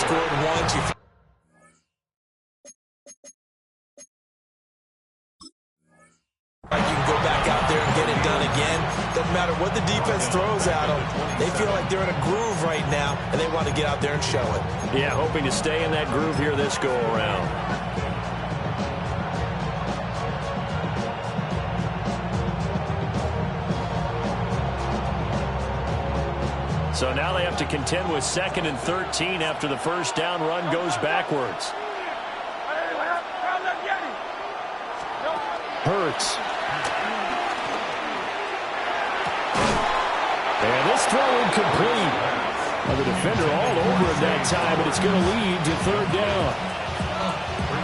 scored once. You can go back out there and get it done again. Doesn't matter what the defense throws at them. They feel like they're in a groove right now, and they want to get out there and show it. Yeah, hoping to stay in that groove here this go-around. So now they have to contend with 2nd and 13 after the first down run goes backwards. Hurts. And this throw incomplete. The defender all over him that time, and it's going to lead to 3rd down.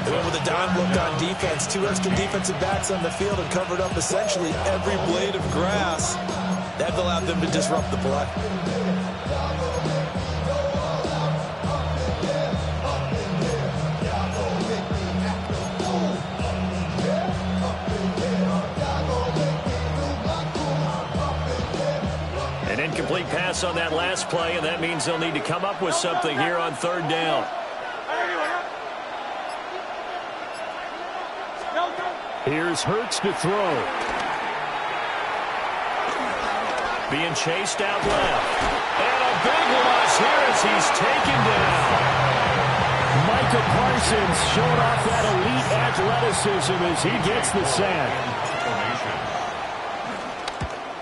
They went with a dime look on defense. 2 extra defensive backs on the field and covered up essentially every blade of grass. That allowed them to disrupt the play. An incomplete pass on that last play, and that means they'll need to come up with something here on 3rd down. Here's Hurts to throw. Being chased out left. And a big loss here as he's taken down. Micah Parsons showing off that elite athleticism as he gets the sack.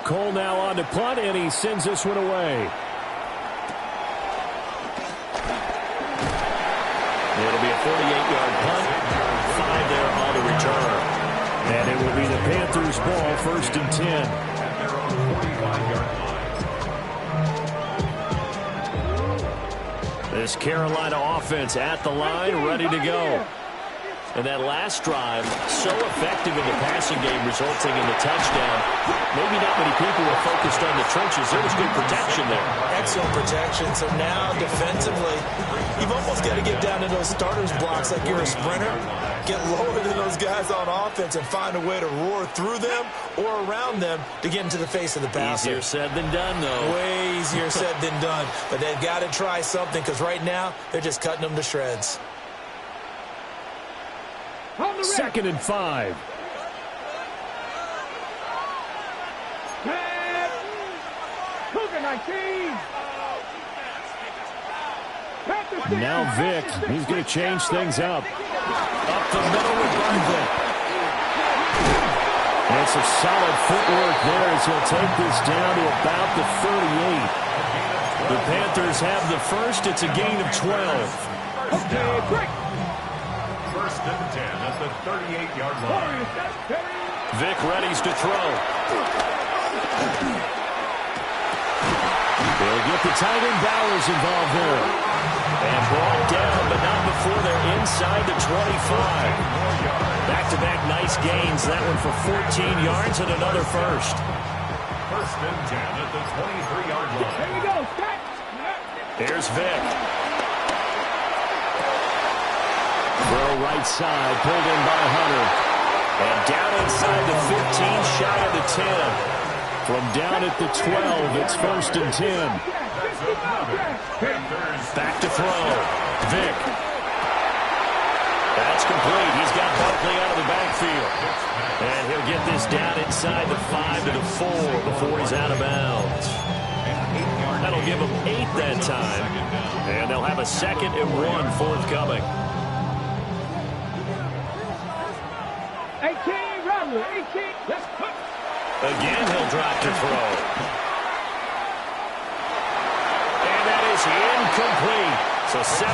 Cole now on to punt, and he sends this one away. It'll be a 48-yard punt. 5 there on the return. And it will be the Panthers' ball, 1st and 10. This Carolina offense at the line, ready to go. And that last drive, so effective in the passing game, resulting in the touchdown. Maybe not many people were focused on the trenches. There was good protection there. Excellent protection. So now, defensively, you've almost got to get down to those starters blocks like you're a sprinter. Get lower than those guys on offense and find a way to roar through them or around them to get into the face of the passer. Easier said than done, though. Way easier said than done. But they've got to try something because right now, they're just cutting them to shreds. 2nd and 5. Now Vick, he's going to change things up. Up the middle with Barnett. And some solid footwork there as he'll take this down to about the 38. The Panthers have the first. It's a gain of 12. Okay, break. 1st and 10 at the 38-yard line. Vick readies to throw. They'll get the tight end Bowers involved there. And brought down, but not before they're inside the 25. Back-to-back nice gains. That one for 14 yards and another first. 1st and 10 at the 23-yard line. Here we go. Here's Vick. Throw right side, pulled in by Hunter. And down inside the 15, shy of the 10. From down at the 12, it's 1st and 10. Back to throw. Vick. That's complete. He's got Barkley out of the backfield. And he'll get this down inside the 5 to the 4 before he's out of bounds. That'll give him 8 that time. And they'll have a 2nd and 1 forthcoming. 18, Robert, 18. Let's put. Again, he'll drop to throw. And that is incomplete. So 17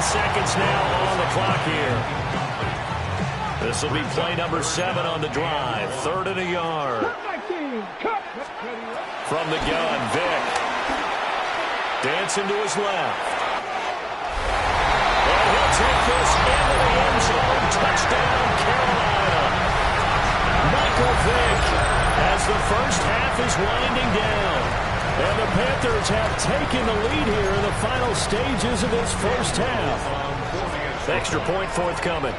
seconds now on the clock here. This will be play number 7 on the drive. 3rd and a yard. From the gun, Vick. Dancing to his left. And he'll take this into the end zone. Touchdown, Carolina. Michael Vick, as the first half is winding down. And the Panthers have taken the lead here in the final stages of this first half. Extra point forthcoming.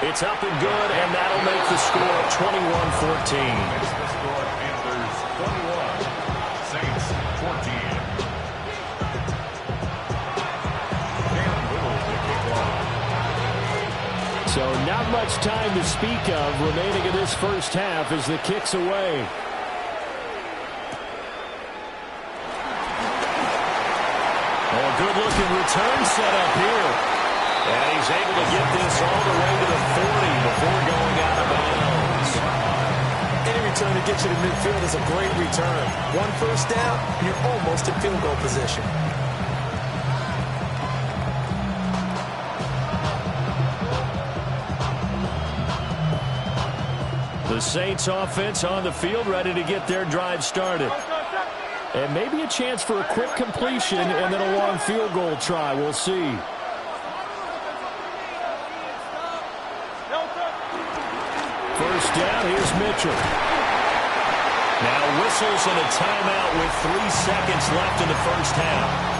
It's up and good, and that'll make the score 21-14. Makes the score Panthers 21, Saints not much time to speak of remaining in this first half as the kick's away. Oh, a good-looking return set up here. And he's able to get this all the way to the 40 before going out of bounds. Any return to get you to midfield is a great return. One first down, you're almost in field goal position. The Saints offense on the field, ready to get their drive started. And maybe a chance for a quick completion and then a long field goal try. We'll see. First down, here's Mitchell. Now whistles and a timeout with 3 seconds left in the first half.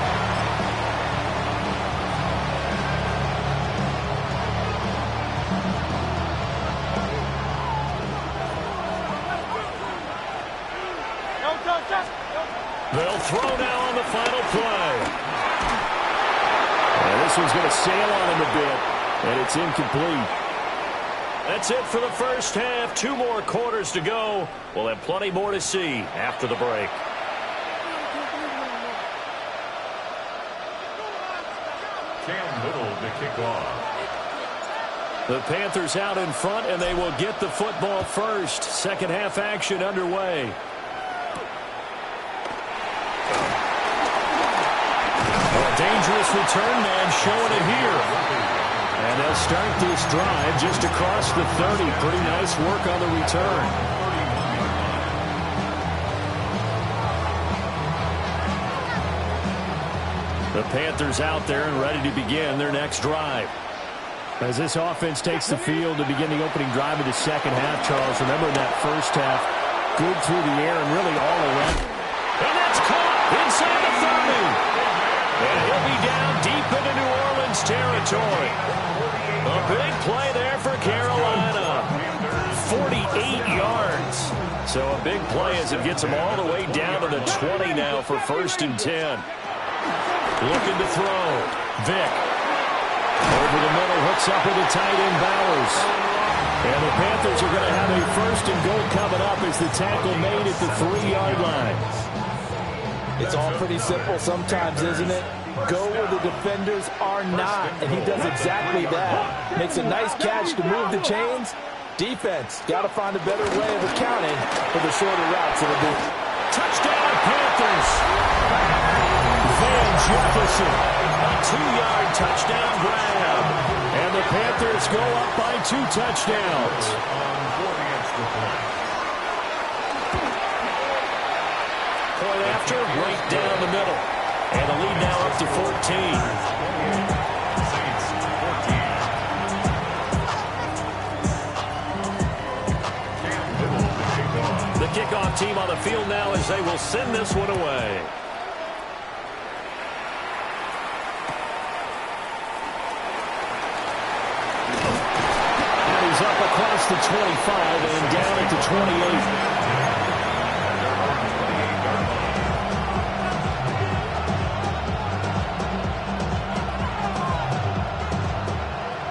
They'll throw now on the final play. And this one's going to sail on him a bit, and it's incomplete. That's it for the first half. 2 more quarters to go. We'll have plenty more to see after the break. Cam Little to kick off. The Panthers out in front, and they will get the football first. Second half action underway. Dangerous return man showing it here. And they'll start this drive just across the 30. Pretty nice work on the return. The Panthers out there and ready to begin their next drive. As this offense takes the field to begin the opening drive of the second half, Charles, remember that first half, good through the air and really all around. And that's caught inside the 30. And he'll be down deep into New Orleans territory. A big play there for Carolina. 48 yards. So a big play as it gets them all the way down to the 20 now for 1st and 10. Looking to throw. Vick. Over the middle, hooks up with the tight end Bowers. And the Panthers are going to have a 1st and goal coming up as the tackle made at the 3-yard line. It's all pretty simple sometimes, isn't it? Go where the defenders are not, and he does exactly that. Makes a nice catch to move the chains. Defense, got to find a better way of accounting for the shorter routes it'll be. Touchdown, Panthers! Van Jefferson, a 2-yard touchdown grab. And the Panthers go up by 2 touchdowns. Point after, right down the middle. And the lead now up to 14. The kickoff team on the field now as they will send this one away. And he's up across the 25 and down at the 28.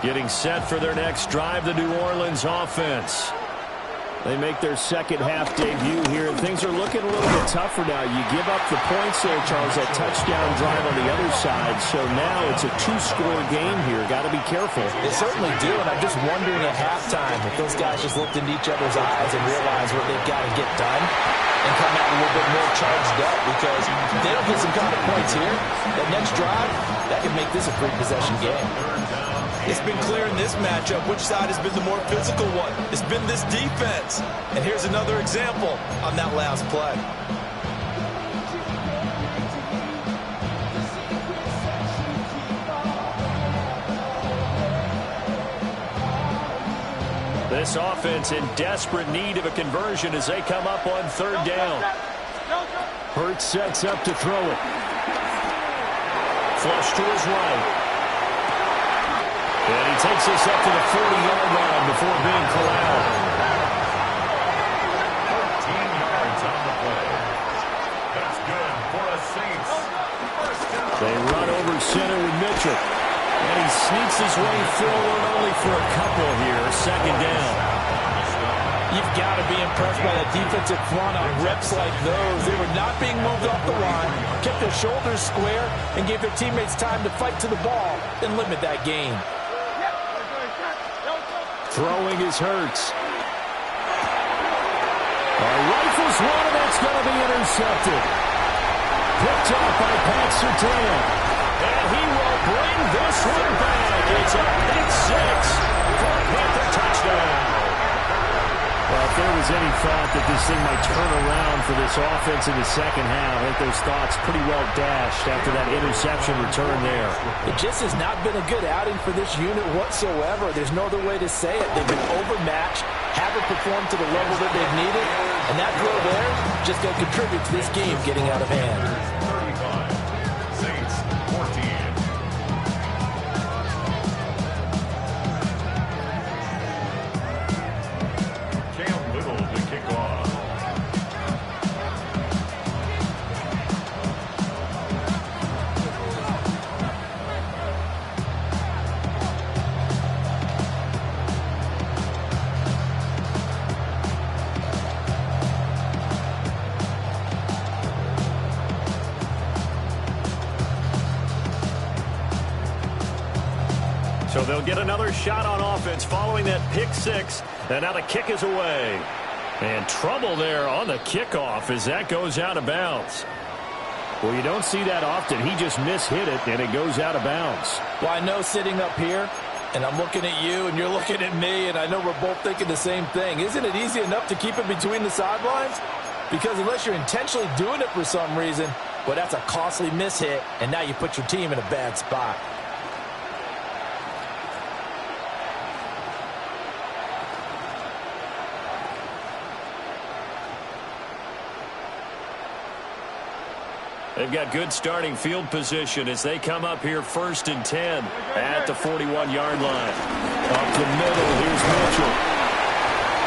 Getting set for their next drive, the New Orleans offense. They make their second half debut here, and things are looking a little bit tougher now. You give up the points there, Charles, that touchdown drive on the other side. So now it's a 2-score game here. Got to be careful. They certainly do, and I'm just wondering at halftime if those guys just looked into each other's eyes and realized what they've got to get done and come out a little bit more charged up, because if they don't get some kind of points here, that next drive, that could make this a 3-possession game. It's been clear in this matchup which side has been the more physical one. It's been this defense. And here's another example on that last play. This offense in desperate need of a conversion as they come up on 3rd down. Hurts sets up to throw it. Flush to his right. And he takes this up to the 40-yard line before being corralled. 13 yards on the play. That's good for a Saints. They run over center with Mitchell. And he sneaks his way forward only for a couple here. Second down. You've got to be impressed by that defensive front on reps like those. They were not being moved off the line, kept their shoulders square, and gave their teammates time to fight to the ball and limit that gain. Throwing is Hurts. Rifles one, and that's going to be intercepted. Picked up by Pat Surtain. And he will bring this one back. It's a pick six for a Panther touchdown. Well, if there was any thought that this thing might turn around for this offense in the second half, I think those thoughts pretty well dashed after that interception return there. It just has not been a good outing for this unit whatsoever. There's no other way to say it. They've been overmatched, haven't performed to the level that they've needed, and that throw there just going to contribute to this game getting out of hand. 35, Saints 14. So they'll get another shot on offense following that pick six. And now the kick is away. And trouble there on the kickoff as that goes out of bounds. Well, you don't see that often. He just mishit it, and it goes out of bounds. Well, I know sitting up here, and I'm looking at you, and you're looking at me, and I know we're both thinking the same thing. Isn't it easy enough to keep it between the sidelines? Because unless you're intentionally doing it for some reason, well, that's a costly mishit, and now you put your team in a bad spot. They've got good starting field position as they come up here 1st and 10 at the 41-yard line. Up the middle, here's Mitchell.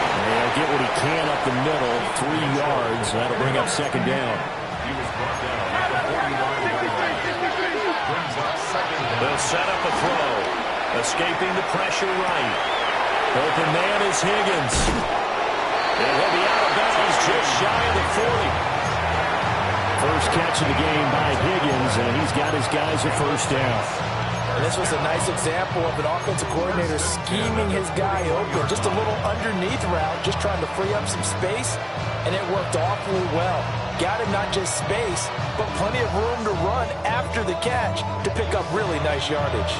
And he'll get what he can up the middle, 3 yards. That'll bring up second down. He was brought down at the 41-yard line. Brings up second down. They'll set up a throw. Escaping the pressure right. Open man is Higgins. And he'll be out of bounds just shy of the 40. First catch of the game by Higgins, and he's got his guys a first down. And this was a nice example of an offensive coordinator scheming his guy open. Just a little underneath route, just trying to free up some space, and it worked awfully well. Got him not just space, but plenty of room to run after the catch to pick up really nice yardage.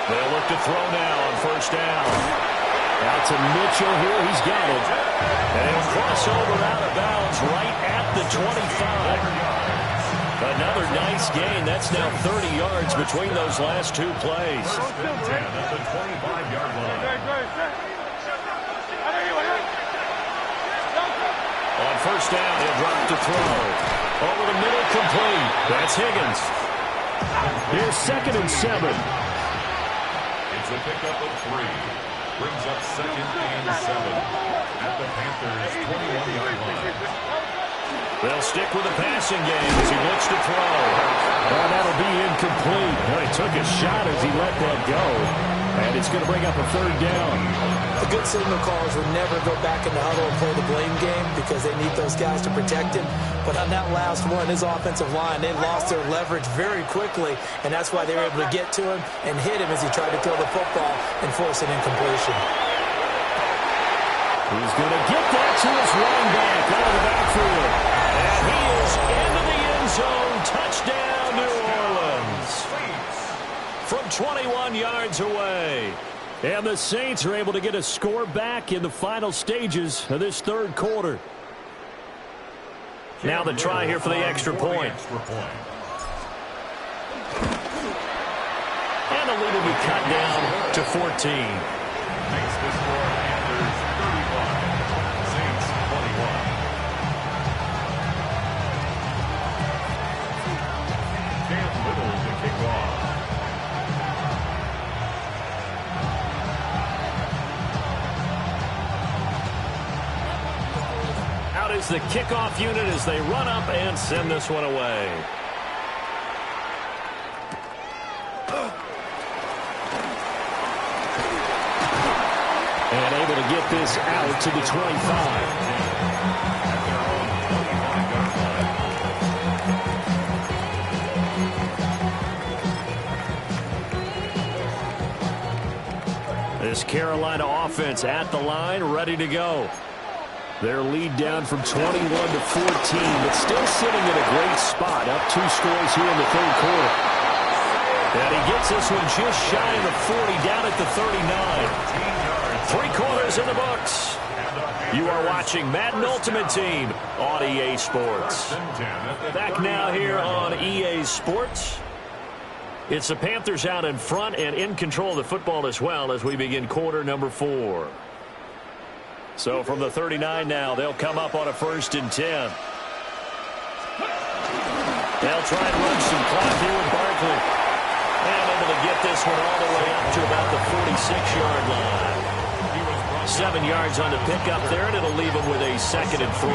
They'll look to throw now on first down. Out to Mitchell here. He's got it. And he'll cross over out of bounds right at the 25. Another nice gain. That's now 30 yards between those last two plays. 1st and 10 at the 25-yard line. On first down, he'll drop to throw. Over the middle, complete. That's Higgins. Here's 2nd and 7. It's a pickup of 3. Brings up 2nd and 7 at the Panthers' 21-yard line. They'll stick with the passing game as he looks to throw. Oh, that'll be incomplete. Well, he took a shot as he let that go. And it's going to bring up a 3rd down. The good signal callers would never go back in the huddle and play the blame game because they need those guys to protect him. But on that last one, his offensive line, they lost their leverage very quickly, and that's why they were able to get to him and hit him as he tried to throw the football and force an incompletion. He's going to get that to his running back out of the backfield. And he is into the end zone. Touchdown, New Orleans. From 21 yards away. And the Saints are able to get a score back in the final stages of this 3rd quarter. Now the try here for the extra point. And the lead will be cut down to 14. Makes the score Panthers 35, Saints 21. Cam Little to kick off. is the kickoff unit as they run up and send this one away. And able to get this out to the 25. This Carolina offense at the line, ready to go. Their lead down from 21 to 14, but still sitting in a great spot, up 2 scores here in the third quarter. And he gets this one just shy of the 40, down at the 39. 3 quarters in the books. You are watching Madden Ultimate Team on EA Sports. Back now here on EA Sports. It's the Panthers out in front and in control of the football as well as we begin quarter number 4. So from the 39 now, they'll come up on a 1st and 10. They'll try and run some clock here with Barkley. And able to get this one all the way up to about the 46-yard line. 7 yards on the pickup there, and it'll leave them with a 2nd and 3.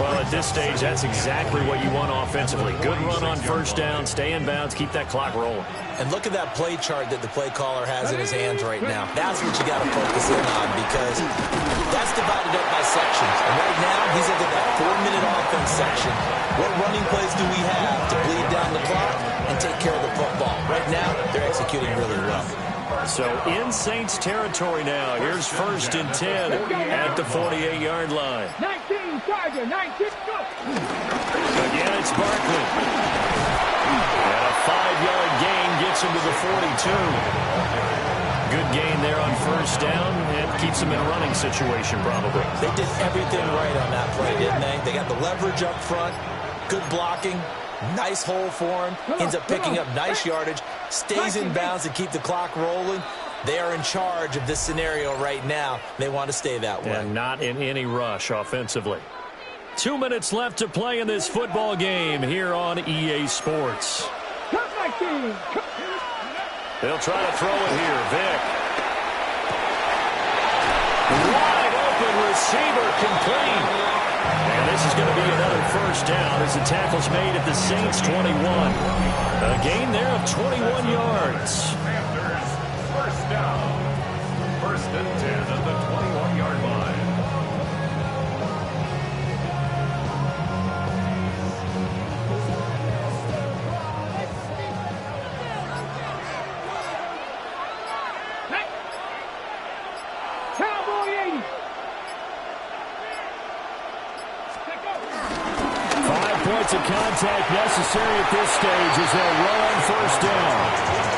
Well, at this stage, that's exactly what you want offensively. Good run on 1st down, stay in bounds, keep that clock rolling. And look at that play chart that the play caller has in his hands right now. That's what you got to focus in on because that's divided up by sections. And right now, he's into that 4-minute offense section. What running plays do we have to bleed down the clock and take care of the football? Right now, they're executing really well. So in Saints territory now. Here's 1st and 10 at the 48-yard line. 19, Charger, 19, go. Again, it's Barkley. And a 5-yard gain gets him to the 42. Good gain there on 1st down and keeps him in a running situation probably. They did everything right on that play, didn't they? They got the leverage up front, good blocking, nice hole for him, ends up picking up nice yardage, stays in bounds to keep the clock rolling. They are in charge of this scenario right now. They want to stay that way. And not in any rush offensively. 2 minutes left to play in this football game here on EA Sports. They'll try to throw it here. Vick. Wide open receiver complete. And this is going to be another 1st down as the tackle's made at the Saints 21. A gain there of 21 yards. Panthers, 1st down. 1st and 10 at the 21-yard line. Cowboy 80. 5 points of contact necessary at this stage as they'll roll on 1st down.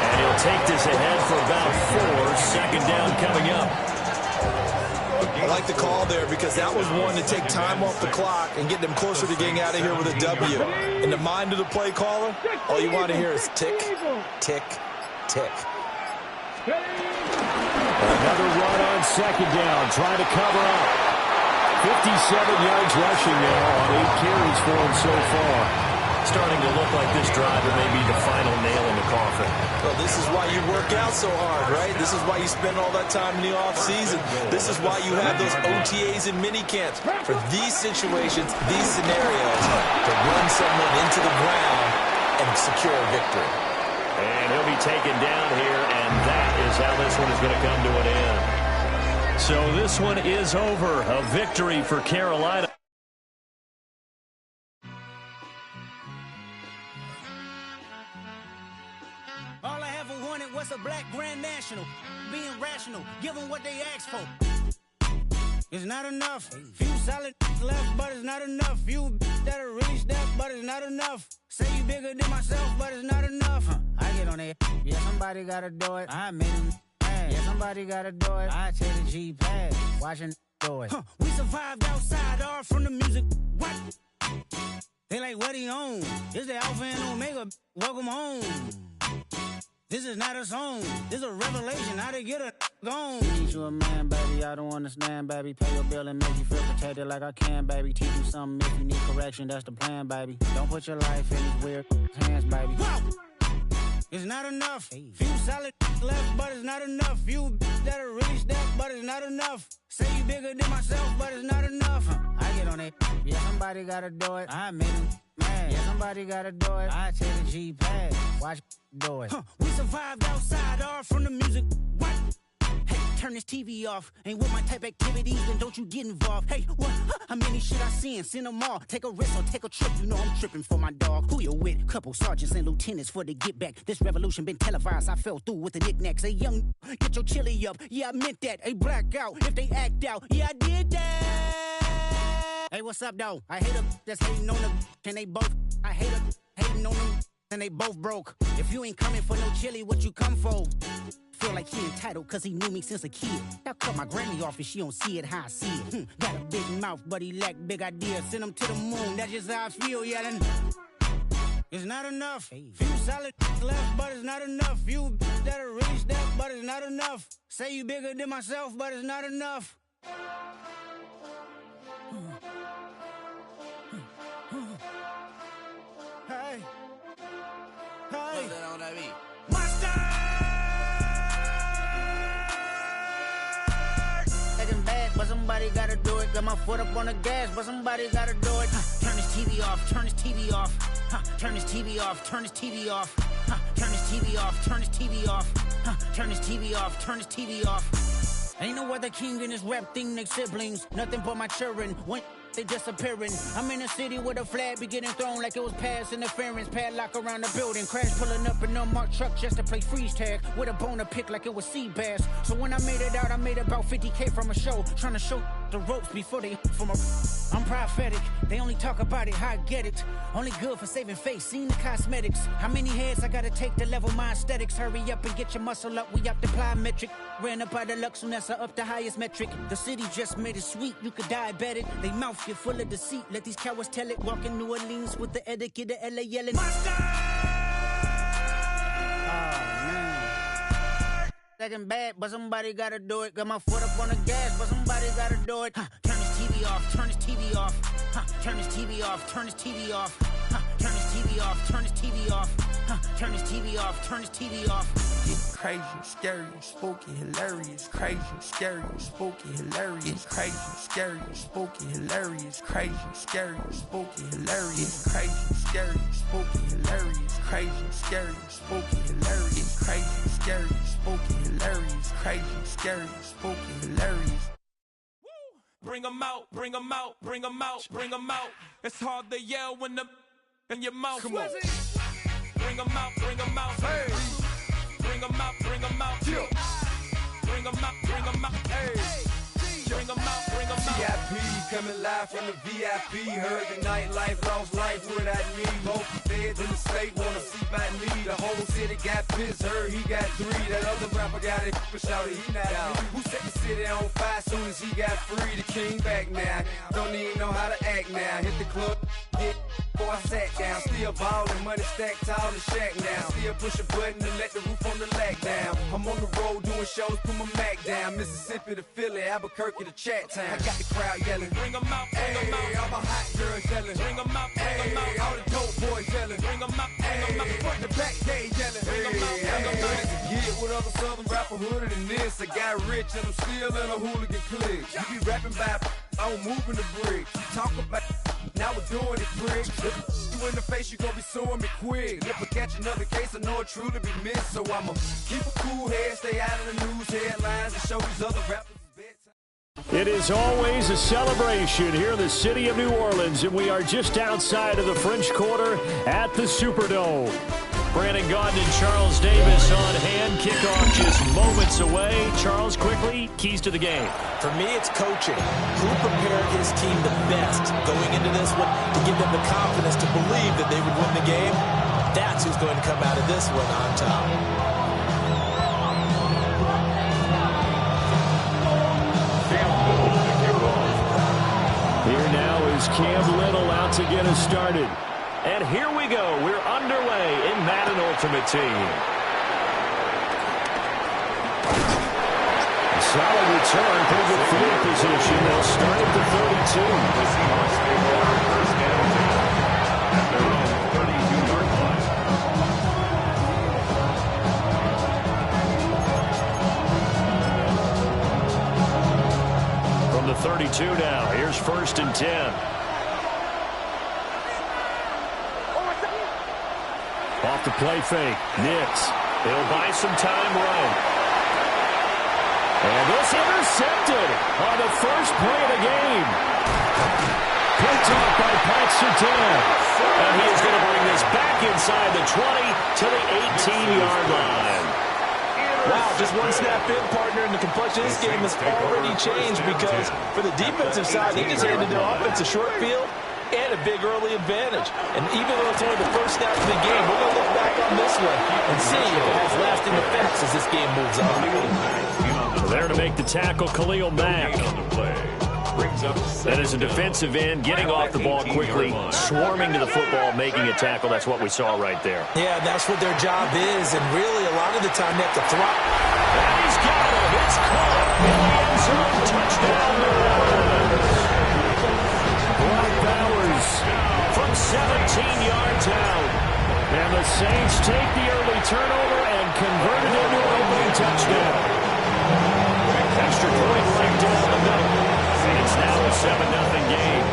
And he'll take this ahead for about 4. 2nd down coming up. I like the call there because that was one to take time off the clock and get them closer to getting out of here with a W. In the mind of the play caller, all you want to hear is tick, tick, tick. Another run on 2nd down, trying to cover up. 57 yards rushing now on 8 carries for him so far. Starting to look like this drive may be the final nail in the coffin. Well, this is why you work out so hard, right? This is why you spend all that time in the offseason. This is why you have those OTAs and mini camps. For these situations, these scenarios, to run someone into the ground and secure a victory. And he'll be taken down here, and that is how this one is going to come to an end. So this one is over. A victory for Carolina. All I ever wanted was a black Grand National. Being rational, give them what they asked for. It's not enough. Few solid left, but it's not enough. Few that'll really step, but it's not enough. Say you bigger than myself, but it's not enough. I get on it. Yeah, somebody gotta do it. I made him mad. Yeah, somebody gotta do it. I take the G-pad. Watching do it. We survived outside, all from the music. What? They like, what he on? This the Alpha and Omega. Welcome home. This is not a song. This is a revelation. How to get a gone. Need you a man, baby. I don't understand, baby. Pay your bill and make you feel protected like I can, baby. Teach you something if you need correction. That's the plan, baby. Don't put your life in these weird hands, baby. Whoa! It's not enough. Few solid left, but it's not enough. Few that'll really step, but it's not enough. Say you bigger than myself, but it's not enough. I get on it. Yeah, somebody gotta do it. I made him mad. Yeah, somebody gotta do it. I take the G-pad. Watch do it. We survived outside, all from the music. What? Hey, turn this TV off. Ain't with my type activities, then don't you get involved. Hey, what? How many shit I seen? Send them all. Take a risk or take a trip. You know I'm tripping for my dog. Who you with? Couple sergeants and lieutenants for the get back. This revolution been televised. I fell through with the knickknacks. Hey, young, get your chili up. Yeah, I meant that. Hey, black out. If they act out. Yeah, I did that. Hey, what's up, though? I hate them that's hating on them. And they both. I hate them hating on them. And they both broke. If you ain't coming for no chili, what you come for? Feel like he entitled cause he knew me since a kid. I cut my granny off if she don't see it how I see it. Got a big mouth, but he lack big ideas. Send him to the moon, that's just how I feel, yelling. It's not enough. Few solid left, but it's not enough. Few that'll really step, but it's not enough. Say you bigger than myself, but it's not enough. Hey. Hey. My style. Bad, but somebody gotta do it. Got my foot up on the gas, but somebody gotta do it. Turn this TV off, turn this TV off. Turn this TV off, turn this TV off. Turn this TV off, turn this TV off. Turn this TV off, turn this TV off. Ain't no other king in this rap thing, they siblings. Nothing but my children. When they disappearing. I'm in a city where the flag be getting thrown like it was past interference. Padlock around the building. Crash pulling up in an unmarked truck just to play freeze tag. With a bone to pick like it was sea bass. So when I made it out, I made about 50K from a show. Trying to show the ropes before they from a... I'm prophetic. They only talk about it, how I get it. Only good for saving face, seen the cosmetics. How many heads I gotta take to level my aesthetics? Hurry up and get your muscle up, we up the plyometric. Ran up out of luck, soon as I up the highest metric. The city just made it sweet, you could diabetic. They mouth get full of deceit, let these cowards tell it. Walk in New Orleans with the etiquette of LA yelling. Second bad, but somebody gotta do it. Got my foot up on the gas, but somebody gotta do it. Turn this TV off, turn this TV off. Turn this TV off, turn this TV off. Turn this TV off, turn this TV off. Turn this TV off, turn this TV off. It's crazy, scary, spooky, hilarious. Crazy, scary, spooky, hilarious. Crazy, scary, spooky, hilarious. Crazy, scary, spooky, hilarious. Crazy, scary, spooky, hilarious. Crazy, scary, spooky, hilarious. Crazy, scary, spooky, hilarious. Crazy, scary, spooky, hilarious. Bring 'em out, bring 'em out, bring 'em out, bring 'em out. It's hard to yell when the in your mouth. Come on. Bring 'em out, bring 'em out. Hey. Bring 'em out, bring 'em out. Yeah. Bring 'em out, bring 'em out. Hey. Bring 'em out, bring 'em out. VIP coming live from the VIP. Heard the nightlife, lost life without me. Both feds in the state wanna see about me. The whole city got pissed, heard he got 3. That other rapper got it, but shouted he not out. Who set the city on fire soon as he got free? The king back now. Don't even know how to act now. Hit the club, hit before I sat down. Still ballin', money stacked tall in shack now. Still push a button to let the roof on the lag down. I'm on the road doing shows, put my Mac down. Mississippi to Philly, Albuquerque to Chat Town. I got the crowd yelling. Bring 'em out, bring 'em out. All my hot girls yelling. Bring 'em out, bring 'em out. All the dope boys yelling. Bring 'em out, bring 'em out. Front the back gate yelling. Bring 'em out, bring 'em out. Get with other southern rapper hooded than this. I got rich and I'm still in a hooligan clique. You be rapping by I'm moving the bricks. You talk about now we're doing it, prick. You in the face, you gon' be suing me quick. If I catch another case, I know it truly be missed. So I'ma keep a cool head, stay out of the news headlines, and show these other rappers. It is always a celebration here in the city of New Orleans, and we are just outside of the French Quarter at the Superdome. Brandon Gaudin and Charles Davis on hand. Kickoff just moments away. Charles, quickly, keys to the game. For me, it's coaching. Who prepared his team the best going into this one to give them the confidence to believe that they would win the game? That's who's going to come out of this one on top. Here now is Cam Little out to get us started. And here we go. We're underway in Madden Ultimate Team. Solid return. Pretty good field position. They'll start at the 32. The Seahawks stay on first down at their own 32-yard line. 2 now. Here's 1st and 10. Off the play fake. Nix. He'll buy some time right. And this intercepted on the first play of the game. Picked off by Pat Surtain. And he is going to bring this back inside the 20 to the 18-yard line. Wow, just one snap in, partner, and the complexion of this game has already changed because for the defensive side, they just handed the offense a short field and a big early advantage. And even though it's only the first snap of the game, we're going to look back on this one and see if it has lasting effects as this game moves on. So there to make the tackle, Khalil Mack. That is a defensive end, getting off the ball quickly, swarming to the football, making a tackle. That's what we saw right there. Yeah, that's what their job is, and really a lot of the time they have to throw. And he's got it. It's caught in the end zone. Touchdown. Brock Bowers from 17 yards out. And the Saints take the early turnover and convert it into an opening touchdown. Extra point right down the middle. It's now a 7-0 game.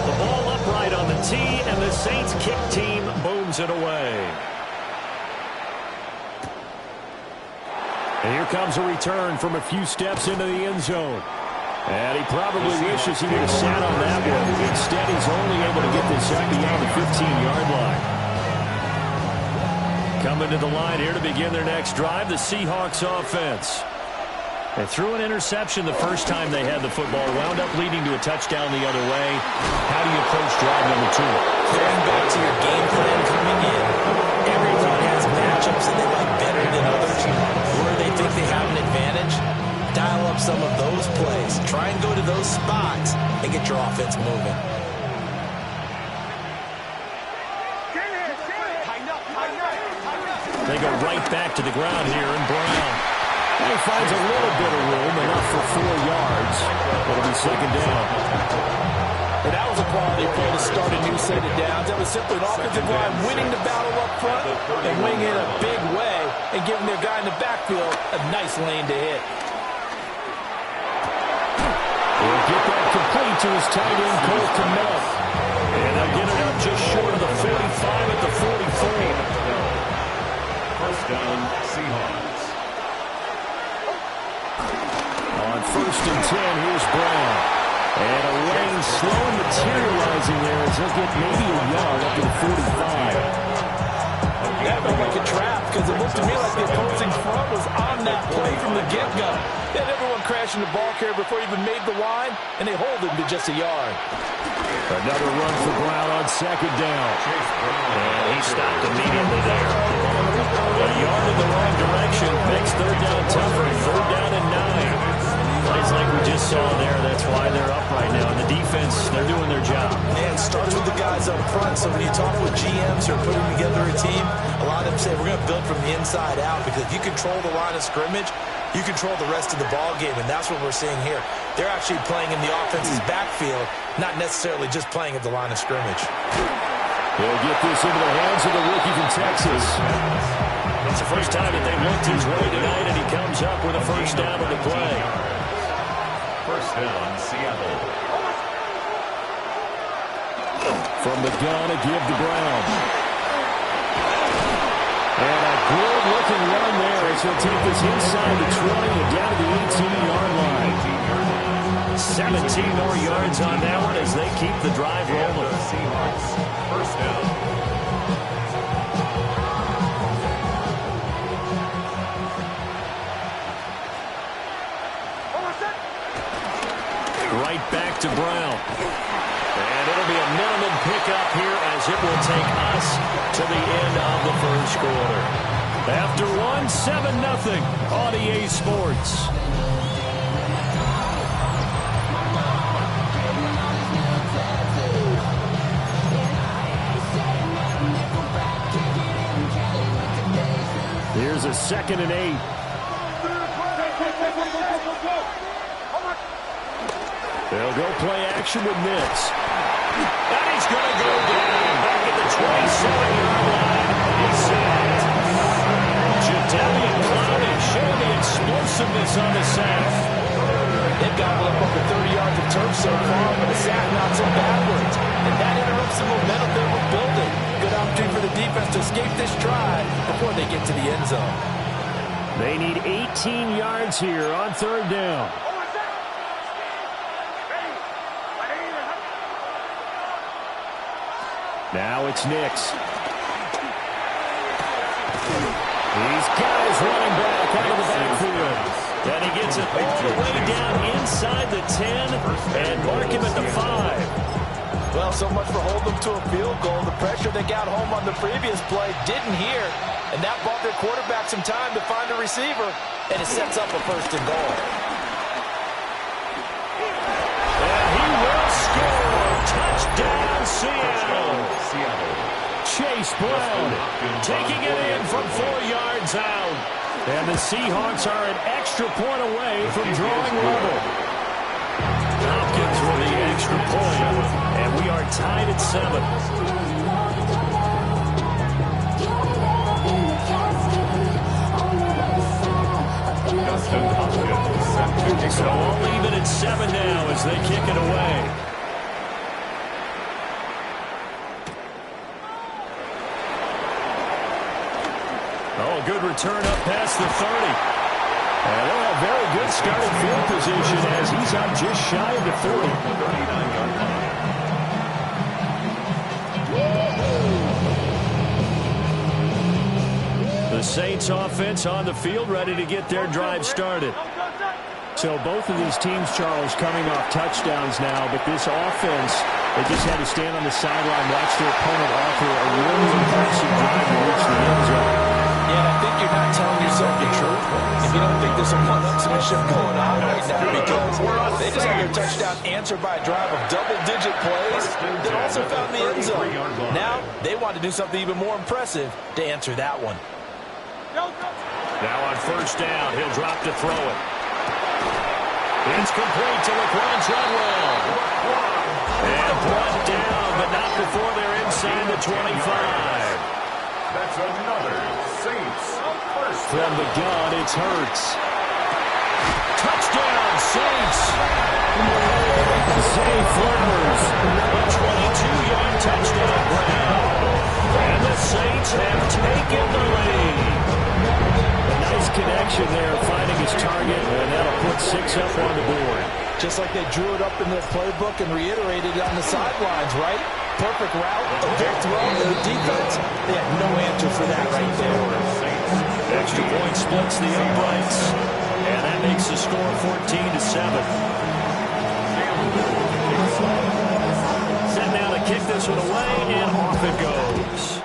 The ball upright on the tee, and the Saints kick team booms it away. And here comes a return from a few steps into the end zone. And he probably wishes he would have sat on that one. Instead, he's only able to get this up beyond the 15-yard line. Coming to the line here to begin their next drive, the Seahawks offense. They threw an interception the first time they had the football, wound up leading to a touchdown the other way. How do you approach drive number 2? Going back to your game plan coming in, everyone has matchups that they like better than others, where they think they have an advantage. Dial up some of those plays. Try and go to those spots and get your offense moving. They go right back to the ground here, and Brown. He finds a little bit of room, enough for 4 yards. It'll be second down. And that was a quality play to start a new set of downs. That was simply an offensive line winning the battle up front and winning in a big way and giving their guy in the backfield a nice lane to hit. He'll get that complete to his tight end, Colton Mutt. And they'll get it up just short of the 45 at the 44. First down, Seahawks. On 1st and 10, here's Brown. And a lane slow and materializing there as he'll get maybe a yard up to the 45. That felt like a trap because it looked to me like the opposing front was on that play from the get-go. They had everyone crashing the ball carrier before he even made the line, and they hold him to just a yard. Another run for Brown on second down. And he stopped immediately there. A yard in the wrong direction makes third down tougher. Third down and 9. Plays like we just saw there. That's why they're up right now. And the defense, they're doing their job. And it starts with the guys up front. So when you talk with GMs who are putting together a team, a lot of them say we're going to build from the inside out because if you control the line of scrimmage, you control the rest of the ball game, and that's what we're seeing here. They're actually playing in the offense's backfield, not necessarily just playing at the line of scrimmage. He'll get this into the hands of the rookie from Texas. It's the first time that they've looked his way tonight, and he comes up with a first down on the play. First down, Seattle. From the gun to give to Brown. And a good-looking run there as he'll take this inside the 20 and down to the 18-yard line. 17 more yards on that one as they keep the drive rolling. Seahawks, first down. Right back to Brown. And it'll be a minimum pickup here as it will take us to the end of the first quarter. After 7-0 on EA Sports. Here's a 2nd and 8. They'll go play action with Nix. And he's going to go down back at the 27-yard line. He's sacked. Jadavian Clowney showing the explosiveness on the sack. They've gobbled up over 30 yards of turf so far, but the sack knocks them backwards. And that interrupts the momentum they were building. Good opportunity for the defense to escape this drive before they get to the end zone. They need 18 yards here on third down. Now it's Nix. He's got his running back out of the backfield. And he gets it all the way down inside the 10 and mark him at the 5. Well, so much for holding them to a field goal. The pressure they got home on the previous play didn't hear, and that bought their quarterback some time to find a receiver, and it sets up a first and goal. And he will score. Touchdown, Seattle. Chase Brown taking it in from 4 yards out. And the Seahawks are an extra point away from drawing level. Hopkins with the extra point, and we are tied at 7. So all even at 7 now as they kick it away. Oh, a good return up past the 30. And they'll have very good starting field position as he's out just shy of the 30. 39-yard line. The Saints offense on the field ready to get their drive started. So both of these teams, Charles, coming off touchdowns now, but this offense, they just had to stand on the sideline, watch their opponent offer a really impressive drive to reach the end zone. Yeah, I think you're not telling yourself the truth if you don't think there's a one-upsmanship going on right now, because they just had their touchdown answered by a drive of double-digit plays that also found the end zone. Now they want to do something even more impressive to answer that one. Now on first down, he'll drop to throw it. It's complete to Laquan Treadwell. And brought down, but not before they're inside the 25. That's another Saints first. From the gun, it's Hurts. Touchdown, Saints. Zay Flowers, a 22-yard touchdown grab. And the Saints have taken the lead. A nice connection there, finding his target, and that'll put 6 up on the board. Just like they drew it up in their playbook and reiterated it on the sidelines, right? Perfect route, a good throw to the defense. They had no answer for that right there. Extra point splits the uprights, and that makes the score 14-7. Set now to kick this one away, and off it goes.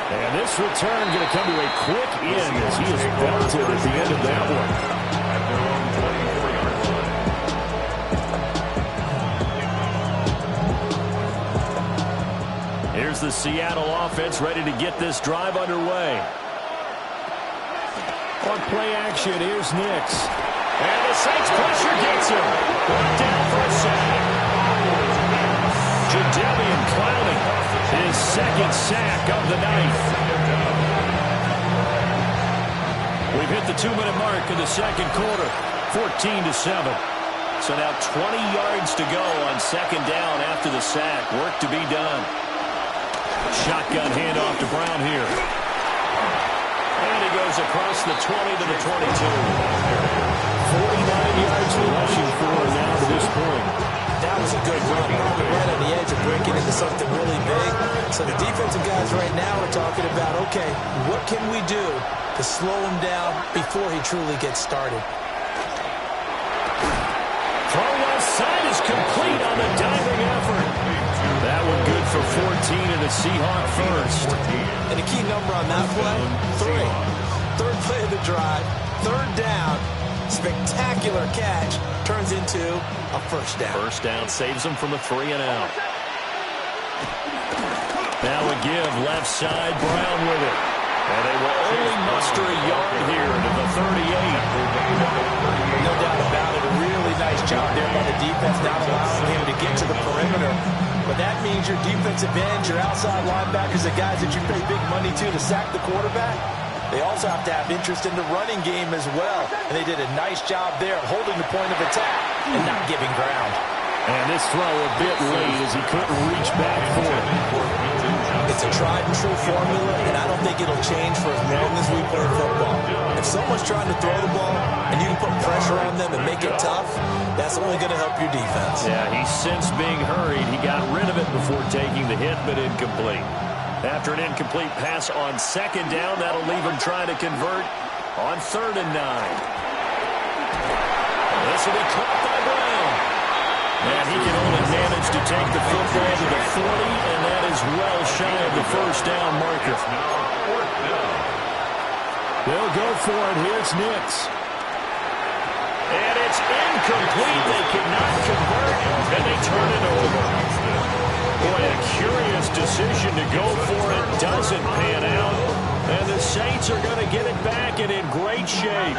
And this return going to come to a quick end as he is belted at the end of that one. Here's the Seattle offense ready to get this drive underway. On play action, here's Nix. And the Saints pressure gets him. Brought down for a sack. Jadavian Clowney, his second sack of the night. We've hit the 2-minute mark in the second quarter, 14-7. So now 20 yards to go on second down after the sack. Work to be done. Shotgun handoff to Brown here. And he goes across the 20 to the 22. 49 yards rushing for now to this point. That was a good run. Probably right on the edge of breaking into something really big. So the defensive guys right now are talking about, okay, what can we do to slow him down before he truly gets started? Throw left side is complete on the diving effort. That one good for 14 and a Seahawk first. And a key number on that play, 3. Third play of the drive, third down, spectacular catch, turns into a first down. First down saves them from a 3 and out. Now a give left side, Brown with it. And they will only muster a yard here to the 38. No doubt about it. A really nice job there by the defense, not allowing him to get to the perimeter. But that means your defensive ends, your outside linebackers, the guys that you pay big money to sack the quarterback, they also have to have interest in the running game as well. And they did a nice job there holding the point of attack and not giving ground. And this throw a bit late as he couldn't reach back for it. It's a tried and true formula, and I don't think it'll change for as long as we play football. If someone's trying to throw the ball and you can put pressure on them and make it tough, that's only going to help your defense. Yeah, he's since being hurried. He got rid of it before taking the hit, but incomplete. After an incomplete pass on second down, that'll leave him trying to convert on 3rd and 9. This will be caught by Brown. And he can only manage to take the football to the 40, and that is well shy of the first down marker. They'll go for it. Here's Nix. And it's incomplete. They cannot convert, and they turn it over. Boy, a curious decision to go for it. Doesn't pan out. And the Saints are going to get it back and in great shape.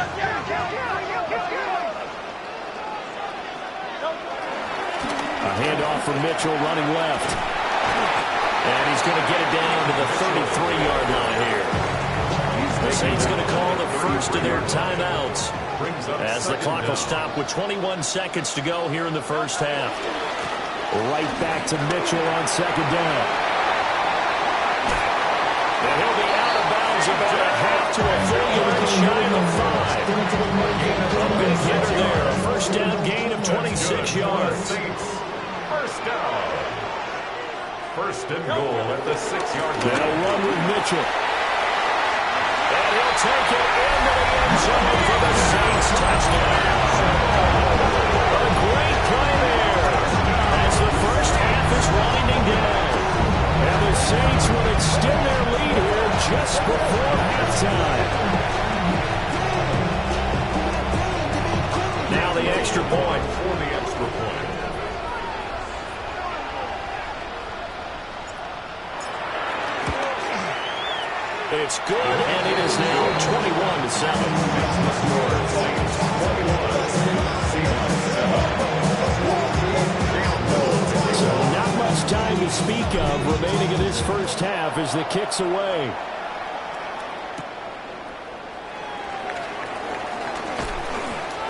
A handoff from Mitchell running left. And he's going to get it down to the 33-yard line here. The Saints going to call the first of their timeouts as the clock will stop with 21 seconds to go here in the first half. Right back to Mitchell on second down. And he'll be out of bounds about a half to a full yard shy of the 5. A big hitter there. A first down gain of 26 yards. First down. First and goal at the 6-yard line. They'll run with Mitchell. And he'll take it into the end zone for the Saints touchdown. A great play there as the first half is winding down. And the Saints will extend their lead here just before halftime. Now the extra point. For the extra point. It's good, and it is now 21-7. So not much time to speak of remaining in this first half as the kick's away.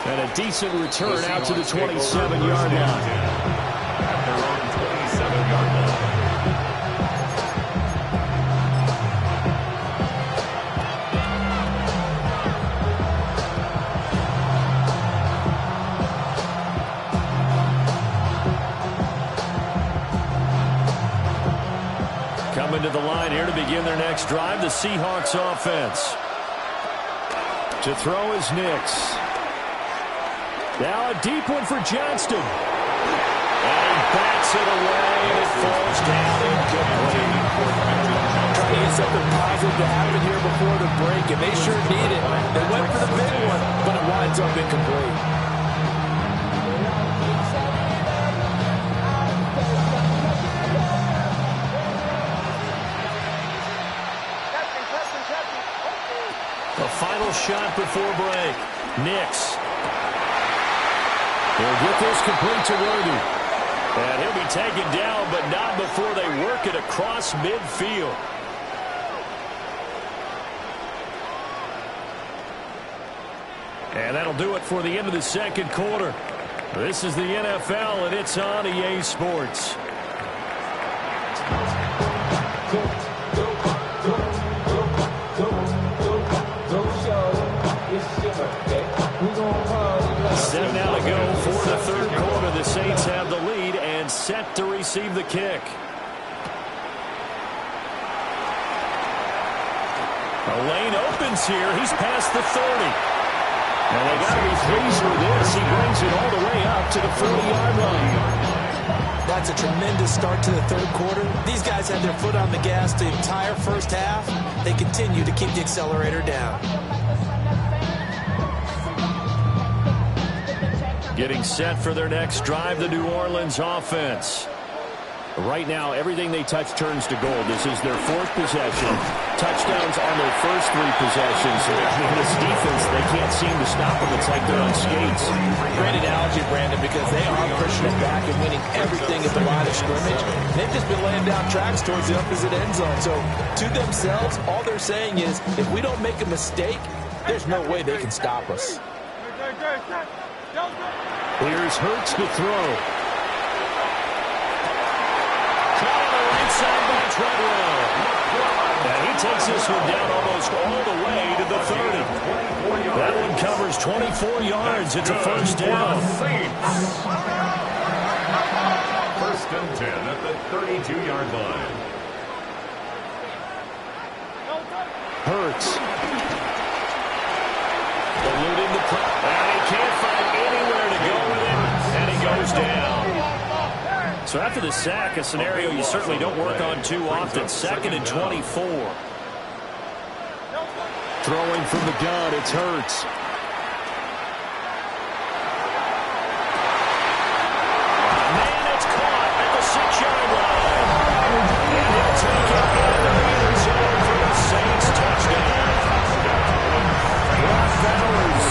And a decent return out to the 27-yard line. At their own 27-yard line. Coming to the line here to begin their next drive, the Seahawks offense. To throw is Nix. Now a deep one for Johnston. And he bats it away, and it falls down incomplete. Trying to get something positive to happen here before the break, and they sure need it. They went for the big one, but it winds up incomplete. Final shot before break. Nix. He'll get this complete to Worthy. And he'll be taken down, but not before they work it across midfield. And that'll do it for the end of the second quarter. This is the NFL, and it's on EA Sports. Set now to go for the third quarter. The Saints have the lead and set to receive the kick. A lane opens here. He's past the 30. And they got to be pleased with this. He brings it all the way up to the 40-yard line. That's a tremendous start to the third quarter. These guys had their foot on the gas the entire first half. They continue to keep the accelerator down. Getting set for their next drive, the New Orleans offense. Right now, everything they touch turns to gold. This is their 4th possession. Touchdowns on their first 3 possessions. I mean, this defense, they can't seem to stop them. It's like they're on skates. Great analogy, Brandon, because they are pushing it back and winning everything at the line of scrimmage. They've just been laying down tracks towards the opposite end zone. So, to themselves, all they're saying is, if we don't make a mistake, there's no way they can stop us. Here's Hurts to throw. Caught on the right side by Treadwell. And he takes this one down almost all the way to the 30. That one covers 24 yards. It's a first down. First and 10 at the 32-yard line. Hurts. Eluding the press. And he can't find anywhere to go with it. And he goes down. So after the sack, a scenario you certainly don't work on too often. 2nd and 24. Throwing from the gun, it's Hurts. Man, it's caught at the 6-yard line. And he'll take it in the end zone for the Saints touchdown. Brock Bowers,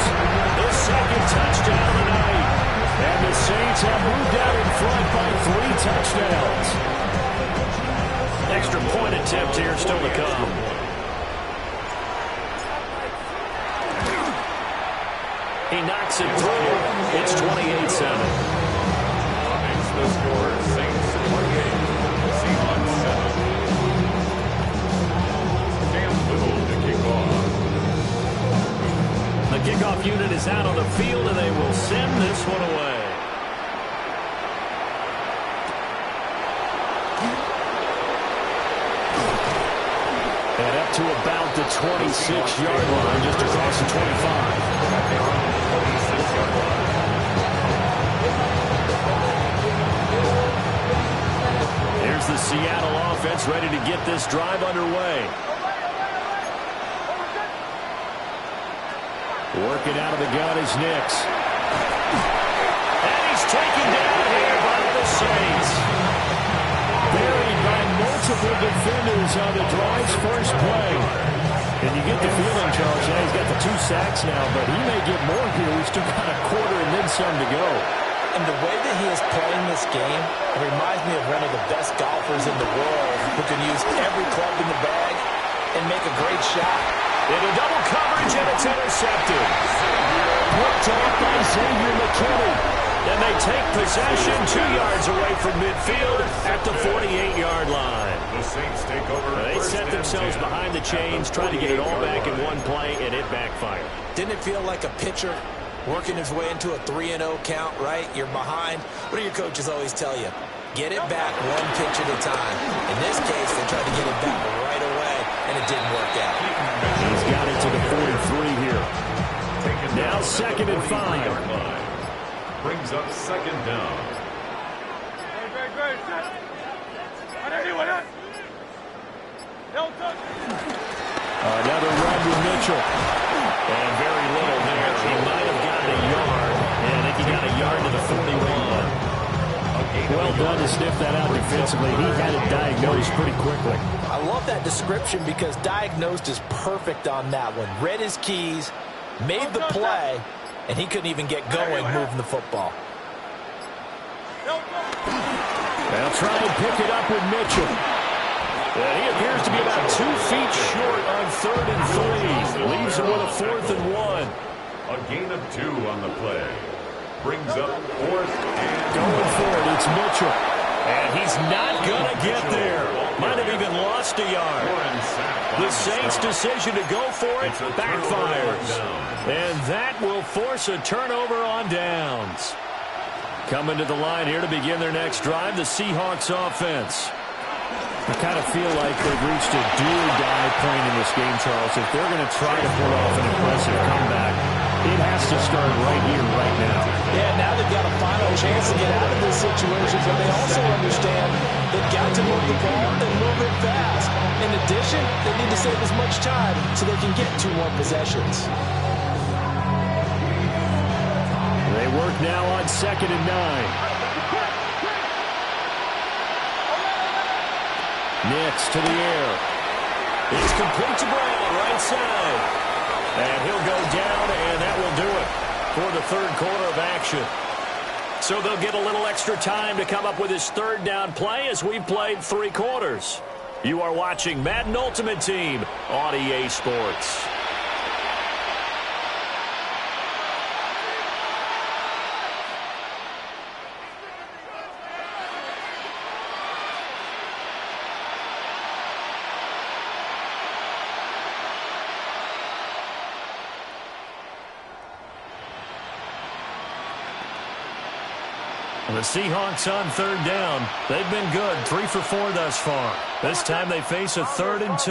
his 2nd touchdown of the night. And the Saints have moved out in front by 3 touchdowns. Extra point attempt here still to come. He knocks it through. It's 28-7. Makes the score Saints 28, Seahawks 7. Cam Little to kick off. The kickoff unit is out on the field, and they will send this one away. And up to about the 26-yard line, just across the 25. Here's the Seattle offense ready to get this drive underway. Working out of the gun is Nix. And he's taken down here by the Saints. Buried by multiple defenders on the drive's first play. And you get the feeling, Charles, yeah, he's got the 2 sacks now, but he may get more here. We've still got a quarter and then some to go. And the way that he is playing this game, it reminds me of one of the best golfers in the world who can use every club in the bag and make a great shot. Into double coverage, and it's intercepted. Picked off by Xavier McKinney. And they take possession 2 yards away from midfield at the 48-yard line. The Saints take over. They set themselves behind the chains, trying to get it all back in one play, and it backfired. Didn't it feel like a pitcher working his way into a 3-0 count, right? You're behind. What do your coaches always tell you? Get it back 1 pitch at a time. In this case, they tried to get it back right away, and it didn't work out. He's got it to the 43 here. Now 2nd and 5. Brings up 2nd down. Another run with Mitchell. And very little there. He might have gotten a yard. And I think he got a yard to the 41. Well done to sniff that out defensively. He had it diagnosed pretty quickly. I love that description because diagnosed is perfect on that one. Read his keys, made the play, and he couldn't even get going moving the football. They'll try and pick it up with Mitchell. And he appears to be about 2 feet short on 3rd and 3. Leaves him with a 4th and 1. A gain of 2 on the play. Brings up 4th and going for it. It's Mitchell. And he's not going to get there. Might have even lost a yard. The Saints' decision to go for it backfires. And that will force a turnover on downs. Coming to the line here to begin their next drive, the Seahawks offense. I kind of feel like they've reached a do-or-die point in this game, Charles. If they're going to try to pull off an impressive comeback, it has to start right here, right now. Yeah, now they've got a final chance to get out of this situation, but they also understand they've got to move the ball and move it fast. In addition, they need to save as much time so they can get 2 more possessions. They work now on 2nd and 9. Nix to the air. It's complete to Brown, right side. And he'll go down, and that will do it for the third quarter of action. So they'll get a little extra time to come up with his third down play as we've played 3 quarters. You are watching Madden Ultimate Team on EA Sports. The Seahawks on third down. They've been good, 3 for 4 thus far. This time they face a 3rd and 2.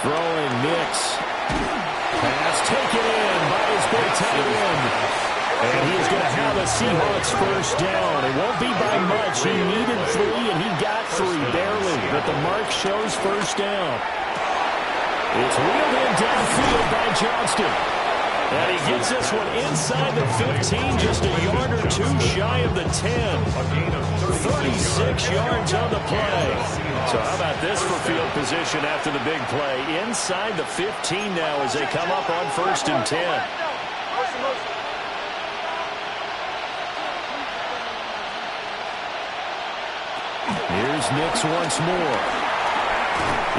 Throwing Nix. Pass taken in by his big tight end. And he is going to have a Seahawks first down. It won't be by much. He needed 3 and he got 3 barely. But the mark shows first down. It's wheeled in downfield by Johnston. And he gets this one inside the 15, just a yard or 2 shy of the 10. 36 yards on the play. So how about this for field position after the big play? Inside the 15 now as they come up on 1st and 10. Here's Nix once more.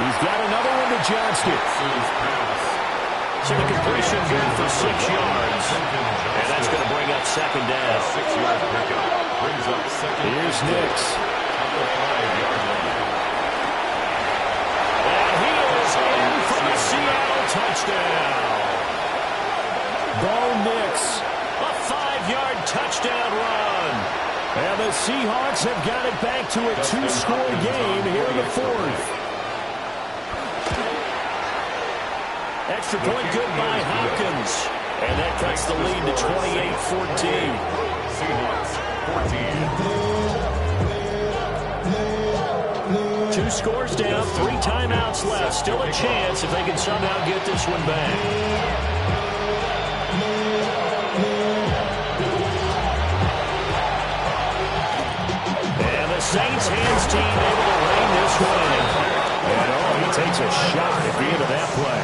He's got another one to Johnston. So the completion good for 6 yards. And that's going to bring up second down. 6-yard pickup brings up second. Here's Nix. And he is in for the Seattle touchdown. Bo Nix, a 5-yard touchdown run. And the Seahawks have got it back to a 2-score game here in the 4th. Extra point good by Hopkins. And that cuts the lead to 28-14. Seahawks 14. 2 scores down, 3 timeouts left. Still a chance if they can somehow get this one back. And the Saints hands team able to rein this one in. And he takes a shot at the end of that play.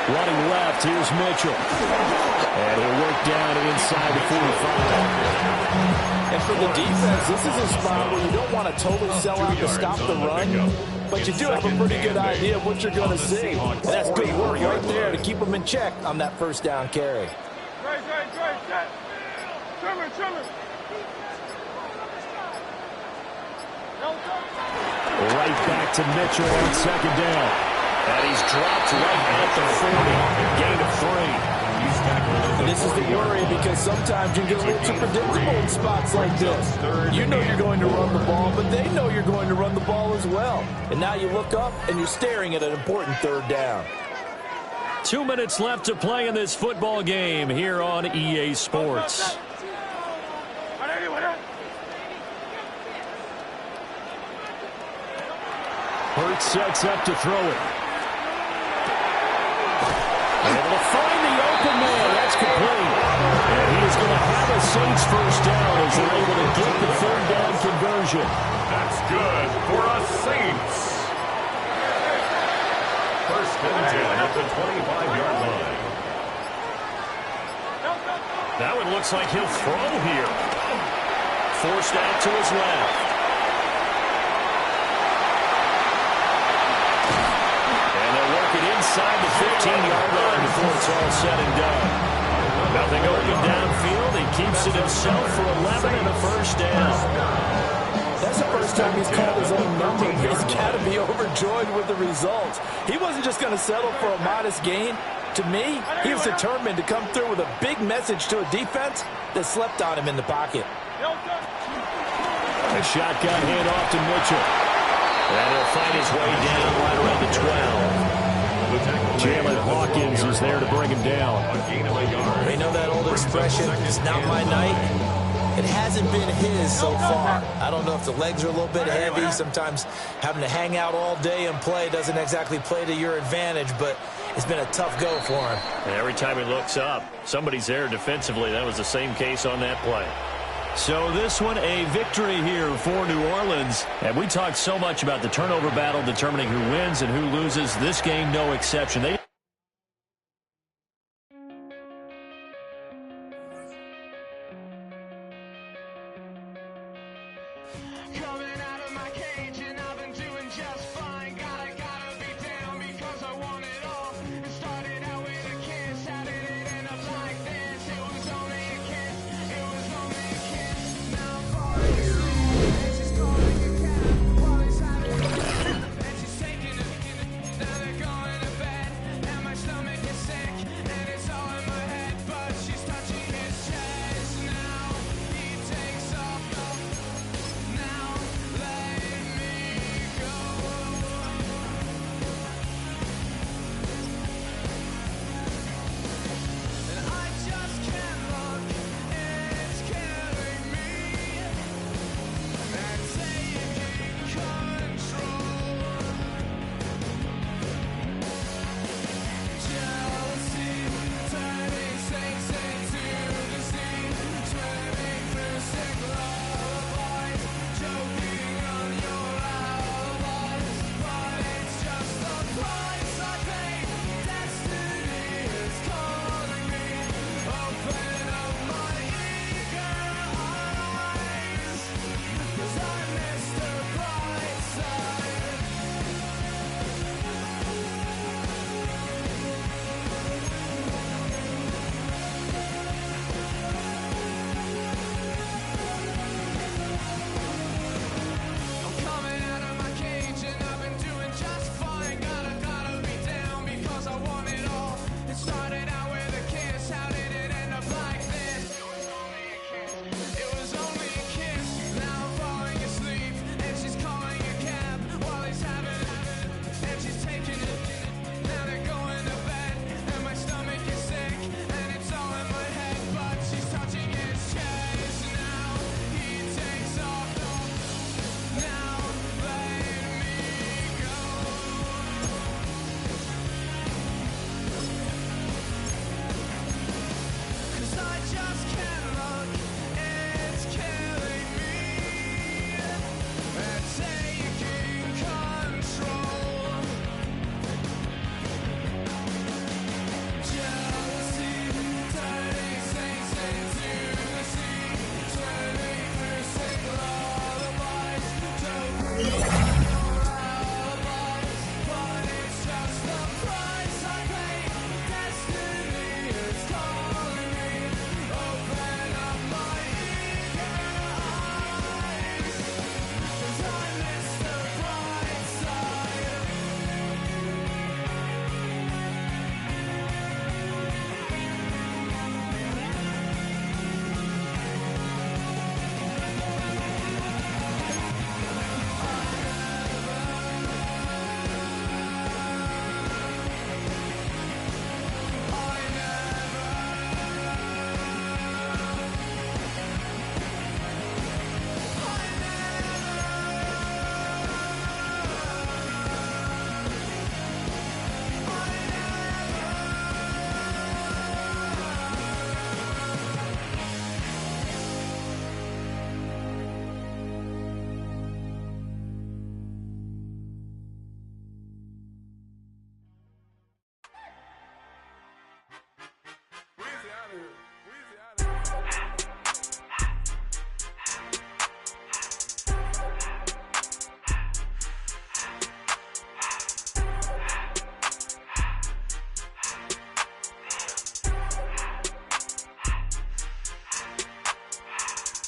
Running left, here's Mitchell. And he'll work down inside the 45. And for the defense, this is a spot where you don't want to totally sell out to stop the run, but you do have a pretty good idea of what you're going to see. And that's good work right there to keep them in check on that first down carry. Right back to Mitchell on second down. And he's dropped right at the 40. Gain of 3. And this is the worry because sometimes you get a little too predictable in spots like this. You know you're going to run the ball, but they know you're going to run the ball as well. And now you look up and you're staring at an important third down. 2 minutes left to play in this football game here on EA Sports. Hurts sets up to throw it. Able to find the open man. That's complete. And he is going to have a Saints first down as they're able to get the third down conversion. That's good for us Saints. First and 10 at the 25-yard line. That one looks like he'll throw here. Forced out to his left. Inside the 15-yard line before it's all said and done. Nothing open downfield. He keeps it himself for 11 and a first down. That's the first time he's called his own number. He's got to be overjoyed with the results. He wasn't just going to settle for a modest gain. To me, he was determined to come through with a big message to a defense that slept on him in the pocket. A shotgun handoff to Mitchell. And he'll find his way down right around the 12. Jalen Hawkins is there to bring him down. They know that old expression, it's not my night. It hasn't been his so far. I don't know if the legs are a little bit heavy. Sometimes having to hang out all day and play doesn't exactly play to your advantage, but it's been a tough go for him. And every time he looks up, somebody's there defensively. That was the same case on that play. So this one, a victory here for New Orleans. And we talked so much about the turnover battle determining who wins and who loses. This game, no exception.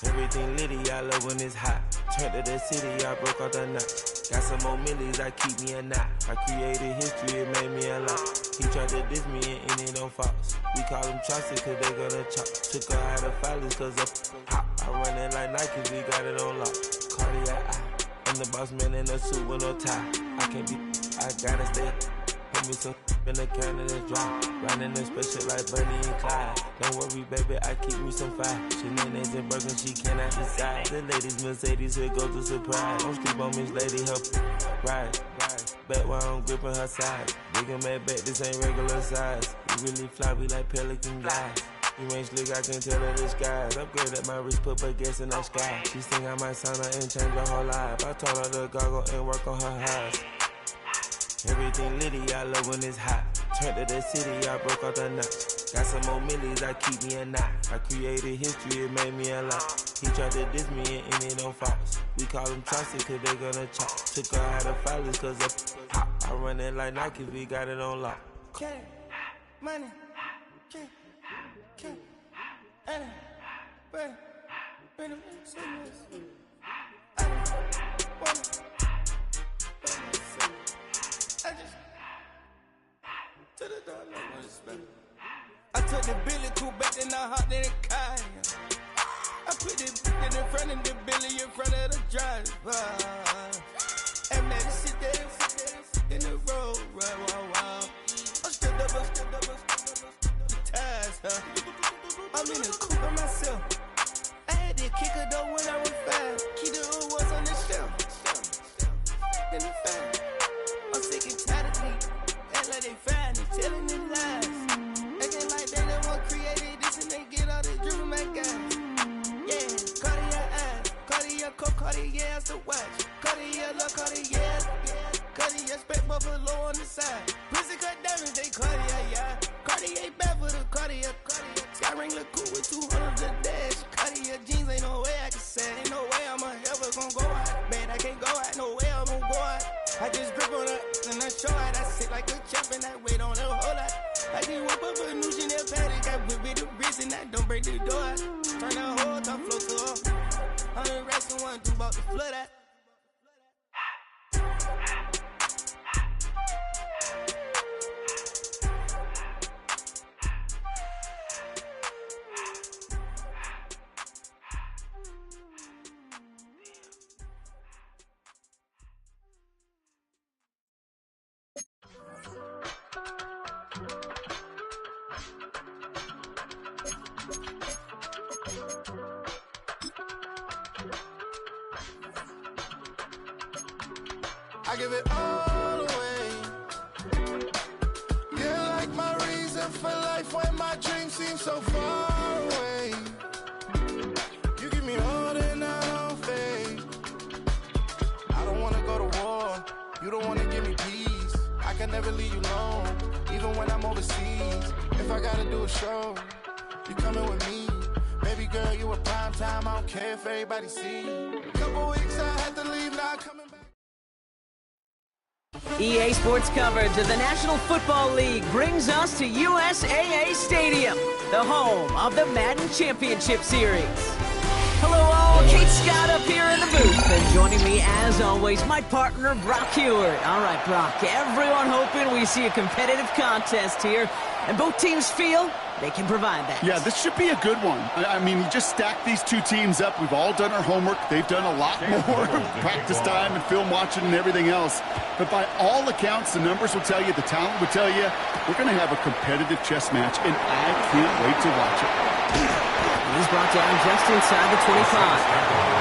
Everything litty, I love when it's hot. Turn to the city, I broke out the knot. Got some more millies, I keep me a knot. I created history, it made me a lot. He tried to diss me and ended on Fox. We call them Chaucer cause they gonna chop. Took her out of filers cause of hot. I run it like Nike, we got it on lock. Cardiac eye. I'm the boss man in a suit with no tie. I can't be, I gotta stay. Put me some in the counter that's dry. Riding in spaceship like Bunny and Clyde. Don't worry, baby, I keep me some fire. Shenanigans and Birkin, she cannot decide. The ladies Mercedes, here goes the surprise. Don't sleep on Miss Lady, help ride. Back while I'm gripping her side. Big and mad back, this ain't regular size. You really fly, we like pelican guys. You ain't slick, I can tell her the skies. Upgrade at my wrist, put gas in the sky. She think I might sign her and change her whole life. I told her to goggle and work on her highs. Everything litty, I love when it's hot. Turned to the city, I broke out the knot. Got some more millies, I keep me a knot. I created history, it made me a lot. He tried to diss me and it don't false. We call them Chauncey cause they gonna chop. Took her out of filers cause of pop. I run it like Nike, we got it on lock. Money, money, I took the Billy cool back and I hopped in the car. I put the in front of the Billy in front of the driver. And man, sit there in the road, right, wow. I stood up, the tires, huh? I'm in the coupe by myself. I had to kick her though when I was 5. Keep the old ones on the shelf. In the fan. I'm sick and tired of me. Act like they fine and telling them lies. Acting like they the one created this and they get all the driven my guys. Yeah, Cartier eyes, Cartier coat, Cartier ass to watch. Cartier look, Cartier, Cartier spec buffalo on the side. Pussy cut diamonds, they Cartier, yeah. Cartier bad for the Cartier. Sky ring look cool with 200 a dash. Cartier jeans, ain't no way I can say. Ain't no way I'm ever gonna go out. Man, I can't go out, no way I'm gonna go out. I just grip on her and I show out. I sit like a champ and I wait on her whole lot. I just whip up a new Chanel paddock. I whip with the wrist and I don't break the door out. Turn the whole top floor to her. 100 racks and 1, 2 about to flood out. I give it all away. You're like my reason for life when my dreams seem so far away. You give me all that I don't fade. I don't wanna go to war. You don't wanna give me peace. I can never leave you alone, even when I'm overseas. If I gotta do a show, you coming with me. Baby girl, you a prime time. I don't care if everybody see. Couple weeks I had to leave, now I'm coming back. EA Sports coverage of the National Football League brings us to USAA Stadium, the home of the Madden Championship Series. Hello all, Kate Scott up here in the booth, and joining me as always, my partner Brock Heward. All right, Brock, everyone hoping we see a competitive contest here, and both teams feel they can provide that. Yeah, this should be a good one. I mean, you just stack these two teams up. We've all done our homework. They've done a lot more practice time and film watching and everything else. But by all accounts, the numbers will tell you, the talent will tell you, we're going to have a competitive chess match, and I can't wait to watch it. He's brought down just inside the 25.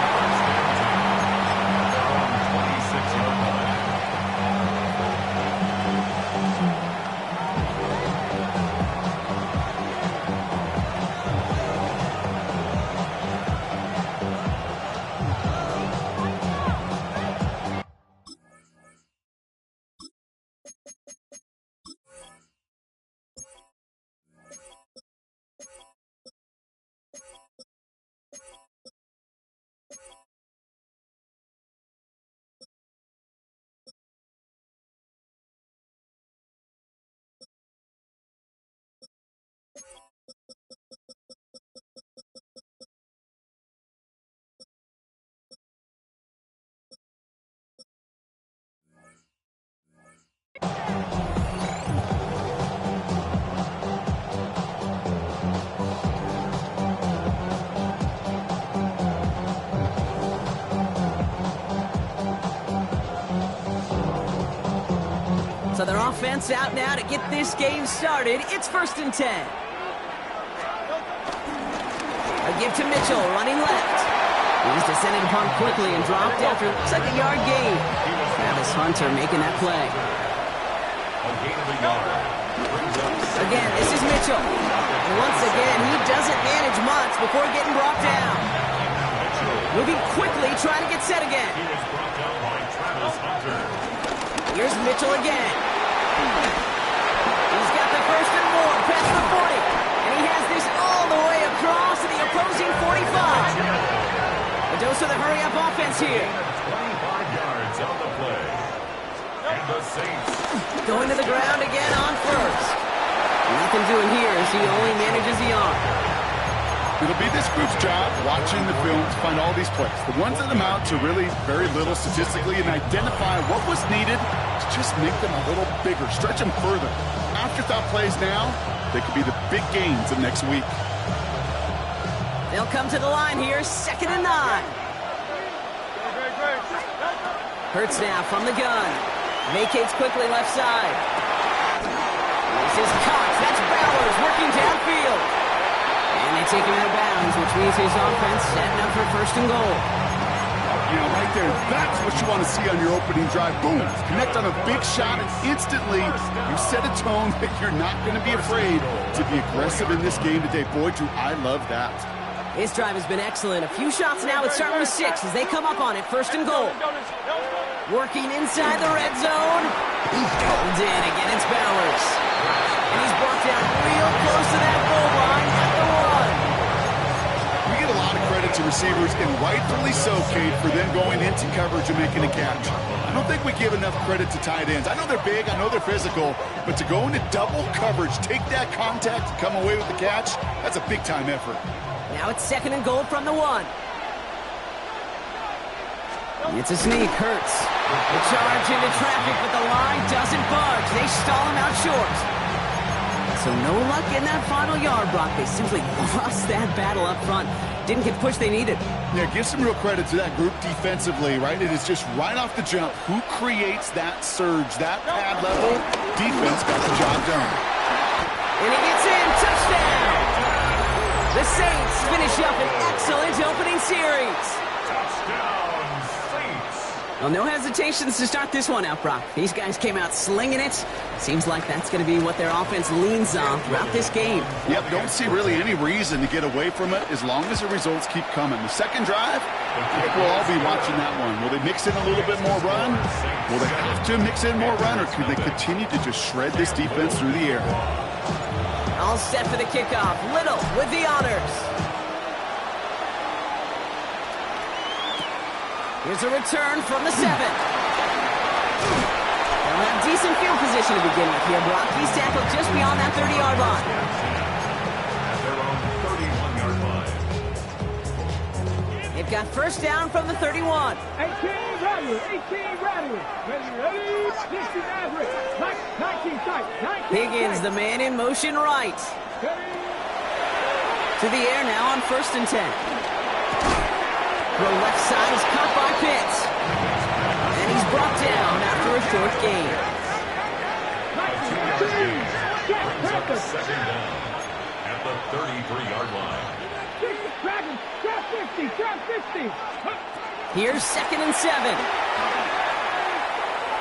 offense out now to get this game started. It's 1st and 10. A give to Mitchell, running left. He's descended upon quickly and dropped after looks like a yard gain. Travis Hunter making that play. Again, this is Mitchell. And once again, he doesn't manage Mutt before getting brought down. Moving quickly, trying to get set again. Here's Mitchell again. He's got the first and more, past the 40. And he has this all the way across to the opposing 45. A dose of the hurry-up offense here. 25 yards on the play. And the Saints going to the ground again on first. Nothing doing here as he only manages the arm. It'll be this group's job watching the film to find all these plays. The ones that amount to really very little statistically and identify what was needed to just make them a little bigger, stretch them further. Afterthought plays now, they could be the big gains of next week. They'll come to the line here, 2nd and 9. Hurts now from the gun. Vacates quickly left side. This is Cox. That's Bowers working downfield. And they take him out of bounds, which means his offense setting up for 1st and goal. You know, right there, that's what you want to see on your opening drive. Boom, connect on a big shot, and instantly you set a tone that you're not going to be afraid to be aggressive in this game today. Boy, do I love that. This drive has been excellent. A few shots now. It's starting with 6 as they come up on it. 1st and goal. Working inside the red zone. Pulled in. Again, it's Bowers. And he's brought down real close to that goal line at the 1. We get a lot of credit to receivers, and rightfully so, Kate, for them going into coverage and making a catch. I don't think we give enough credit to tight ends. I know they're big, I know they're physical, but to go into double coverage, take that contact, and come away with the catch, that's a big-time effort. Now it's 2nd and goal from the 1. It's a sneak, Hurts. The charge into traffic, but the line doesn't budge. They stall him out short. So no luck in that final yard, Brock. They simply lost that battle up front. Didn't get the push they needed. Yeah, give some real credit to that group defensively, right? It is just right off the jump. Who creates that surge, that pad level? Defense got the job done. And he gets in. Touchdown! The Saints finish up an excellent opening series. touchdown Saints. Well, no hesitations to start this one out, Brock. These guys came out slinging it. Seems like that's going to be what their offense leans on throughout this game. Yep, don't see really any reason to get away from it as long as the results keep coming. The second drive, I think we'll all be watching that one. Will they mix in a little bit more run? Will they have to mix in more run, or can they continue to just shred this defense through the air? All set for the kickoff. Little with the honors. Here's a return from the 7. They'll have decent field position to begin with here, Brock. He's tackled just beyond that 30-yard line. At their own 31-yard line. They've got first down from the 31. 18 ready. 18 ready. Ready. 69 ready. 19 tight. 19 Higgins, the man in motion right. To the air now on 1st and 10. Throw left side is caught by Pitts. And he's brought down after a short gain. Brings up a second down at the 33-yard line. Trap 50. Here's 2nd and 7.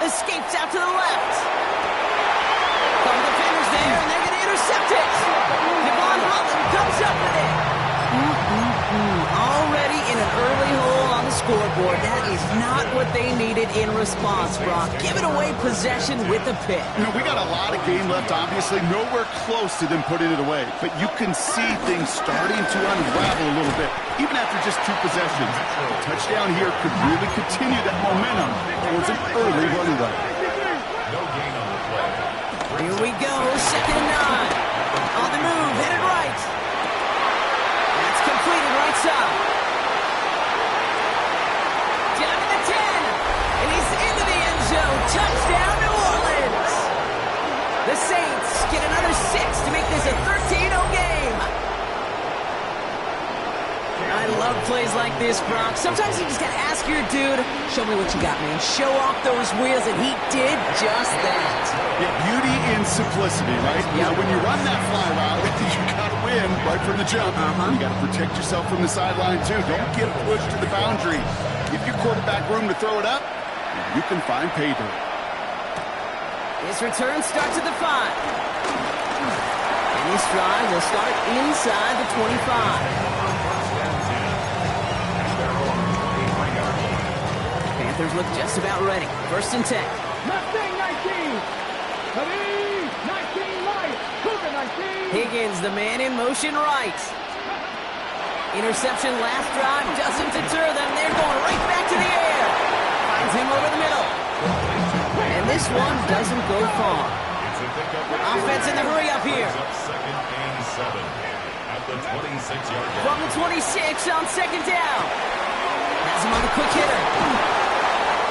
Escapes out to the left. Couple defenders there, and they're going to intercept it. Devon Holland comes up with it. Already in an early hole on the scoreboard. That is not what they needed in response, Brock. Giving away possession with a pick. You know, we got a lot of game left, obviously. Nowhere close to them putting it away. But you can see things starting to unravel a little bit, even after just 2 possessions. A touchdown here could really continue that momentum towards an early running run. No gain on the play. Here we go, 2nd and 9. On the move, headed right. That's completed right side. Down to the 10. And he's into the end zone. Touchdown, New Orleans. The Saints get another 6 to make this a 13-0 game. I love love plays like this, Brock. Sometimes you just gotta ask your dude, show me what you got, man. Show off those wheels, and he did just that. Yeah, beauty in simplicity, right? Yep. When you run that fly route, you gotta win right from the jump. You gotta protect yourself from the sideline, too. Don't get pushed to the boundary. Give your quarterback room to throw it up, and you can find pay dirt. This return starts at the 5. And this drive will start inside the 25. Panthers look just about ready. 1st and 10. Mustang 19. Ready? 19 Lions. Cougar 19. Higgins, the man in motion right. Interception last drive doesn't deter them. They're going right back to the air. Finds him over the middle. And this one doesn't go far. Offense in the hurry up here. 2nd and 7 at the 26-yard line. From the 26 on 2nd down. Has him on the quick hitter.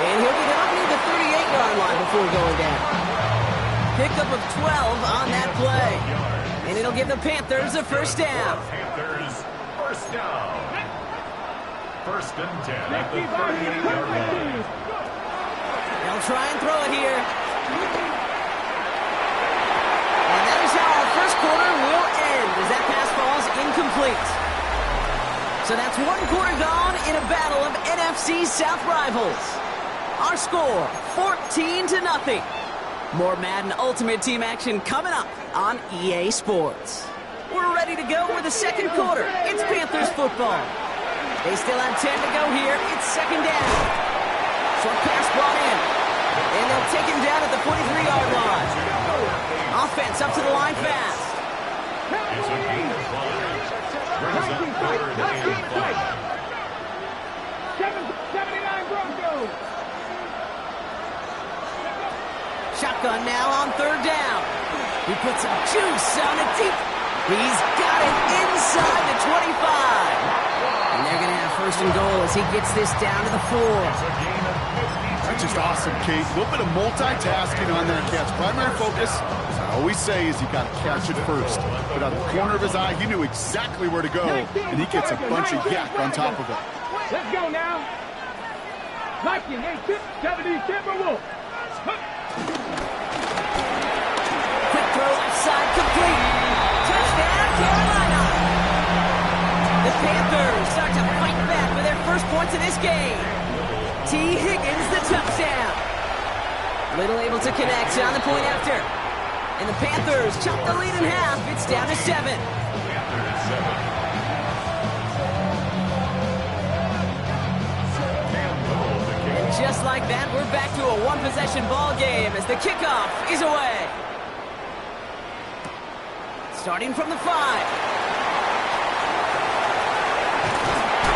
And he'll get up near the 38-yard line before going down. Pickup of 12 on that play. And it'll give the Panthers a 1st down. Panthers, 1st down. 1st and 10 at the 38-yard line. They'll try and throw it here. And that is how our 1st quarter will end, as that pass falls incomplete. So that's 1 quarter gone in a battle of NFC South rivals. Our score, 14-0. More Madden Ultimate Team action coming up on EA Sports. We're ready to go with the 2nd quarter. It's Panthers football. They still have 10 to go here. It's 2nd down. Short pass brought in. And they'll take him down at the 43-yard line. Offense up to the line fast. It's a gain of 5. Brings up 3rd and 5. 79 Broncos. Shotgun now on 3rd down. He puts some juice on it deep. He's got it inside the 25. And they're going to have 1st and goal as he gets this down to the 4. That's just awesome, Kate. A little bit of multitasking on that catch. Primary focus, as I always say, is you got to catch it first. But out of the corner of his eye, he knew exactly where to go, and he gets a bunch of yak on top of it. Let's go now. Viking 8-70 Timberwolves. Quick throw left side complete. Touchdown, Carolina. The Panthers start to fight back for their 1st points in this game. T. Higgins, the touchdown. Little able to connect on the point after. And the Panthers chop the lead in half. It's down to 7. And just like that, we're back to a 1-possession ball game as the kickoff is away. Starting from the 5.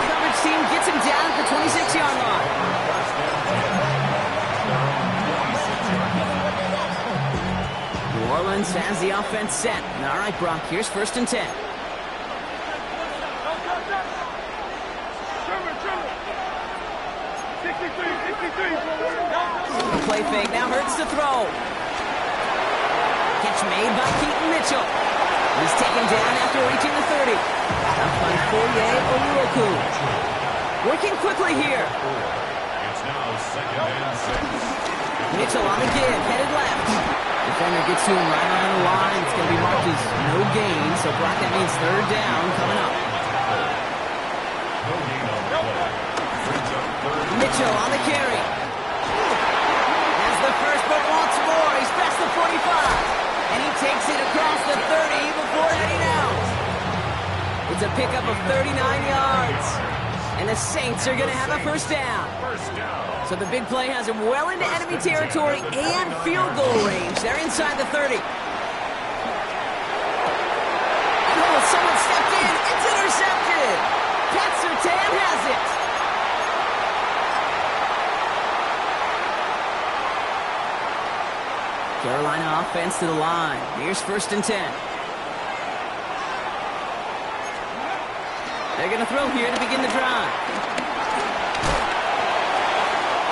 Coverage team gets him down at the 26-yard line. New Orleans has the offense set. All right, Brock, here's 1st and 10. Play fake now hurts to throw. Catch made by Keaton Mitchell. He's taken down after reaching the 30. Up by Foye Oluoku. Working quickly here. It's now 2nd and 6. Mitchell on the give, headed left. Defender gets to him right on the line. It's going to be marked as no gain. So Brock, that means 3rd down coming up. Mitchell on the carry. Has the 1st, but wants more. He's past the 45. And he takes it across the 30 before heading out. It's a pickup of 39 yards. And the Saints are going to have a 1st down. So the big play has him well into enemy territory and field goal range. They're inside the 30. Oh, someone stepped in. It's intercepted. Pat Surtain has it. Carolina offense to the line. Here's 1st and 10. They're going to throw here to begin the drive.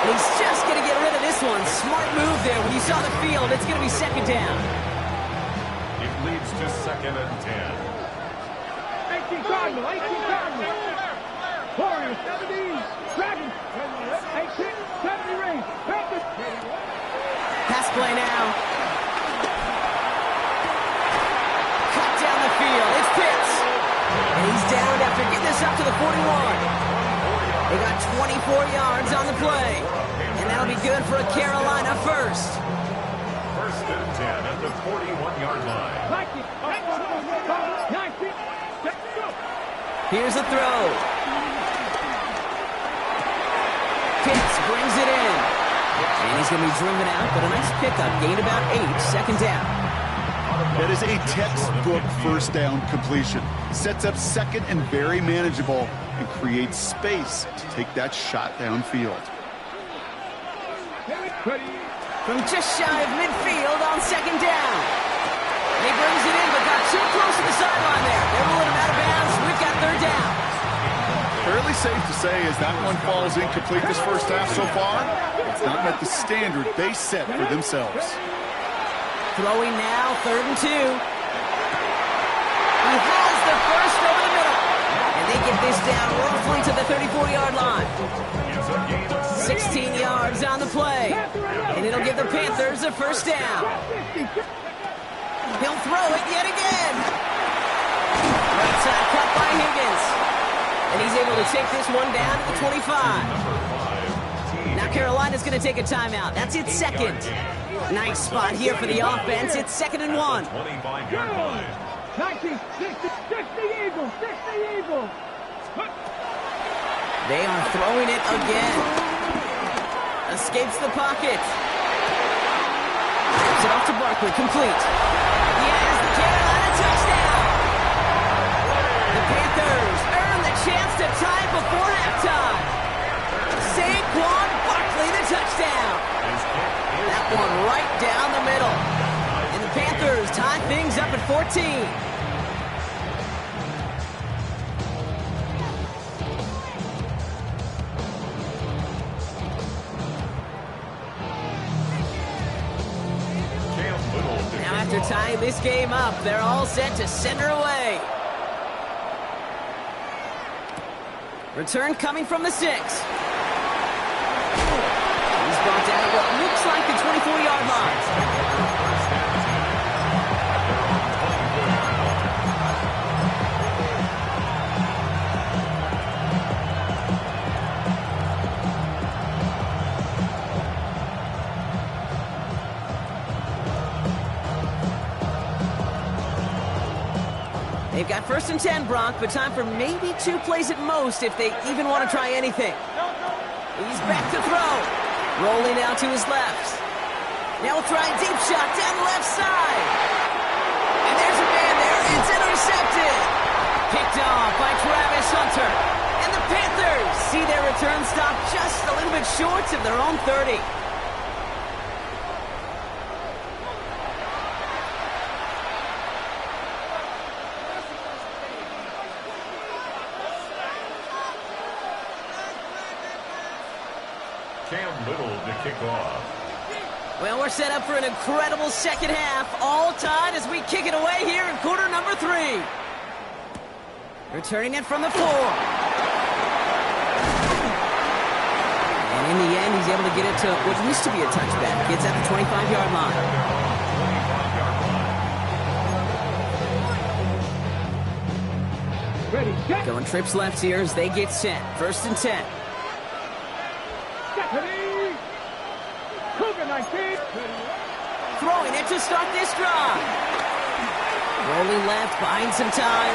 And he's just going to get rid of this one. Smart move there. When you saw the field, it's going to be 2nd down. It leads to 2nd and 10. 18 Cardinal, 18 Cardinal. Warriors 70, Dragons 18, 70 range. Pass play now. Cut down the field. It's Pitts. And he's down after getting this up to the 41. They got 24 yards on the play. And that'll be good for a Carolina first. First and 10 at the 41-yard line. Here's a throw. Pitts brings it in. And he's going to be driven out, but a nice pickup. Gained about 8, second down. That is a textbook first down completion. Sets up second and very manageable and creates space to take that shot downfield. From just shy of midfield on second down. And he brings it in, but got too close to the sideline there. They're rolling him out of bounds. We've got third down. Fairly safe to say as that one falls incomplete this first half so far, it's not met the standard they set for themselves. Throwing now, 3rd and 2. He has the first over the middle. And they get this down roughly to the 34-yard line. 16 yards on the play. And it'll give the Panthers a first down. He'll throw it yet again. Right side cut by Higgins. And he's able to take this one down to the 25. Now Carolina's going to take a timeout. That's its second. Nice spot here for the offense. It's 2nd and 1. 25-yard line. 60 Eagles, 60 Eagles. They are throwing it again. Escapes the pocket. Gives it off to Barkley. Complete. He has the Carolina touchdown. The Panthers earn the chance to tie before halftime. Saquon Barkley, the touchdown. That one right down the middle. And the Panthers tie things up at 14. Now after tying this game up, they're all set to send her away. Return coming from the 6. He's brought down what looks like the 24-yard line. They've got 1st and 10, Brock, but time for maybe 2 plays at most if they even want to try anything. He's back to throw. Rolling out to his left. Now we'll try a deep shot down the left side. And there's a man there. It's intercepted. Picked off by Travis Hunter. And the Panthers see their return stop just a little bit short of their own 30. Kick off. Well, we're set up for an incredible second half. All tied as we kick it away here in quarter number 3. Returning it from the 4. And in the end, he's able to get it to what used to be a touchback. Gets at the 25-yard line. Ready, set. Going trips left here as they get set. 1st and 10. Throwing it to start this drive. Rolling left, buying some time.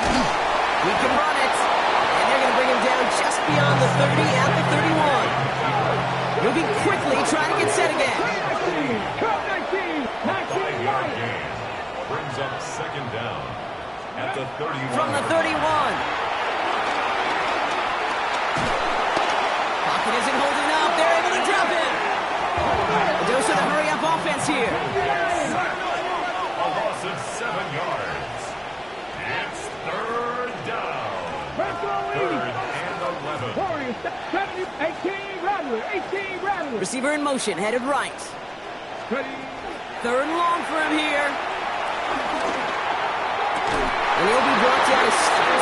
He can run it. And they're going to bring him down just beyond the 30 at the 31. Moving quickly, trying to get set again. 5-yard gain. Brings up 2nd down at the 31. From the 31. Pocket isn't holding up. They're able to drop him. A dose of the hurry-up offense here. A loss of 7 yards. It's 3rd down. 3rd and 11. Warriors 70, 18 Rattler. Receiver in motion, headed right. Ready. 3rd and long for him here. And he'll be brought down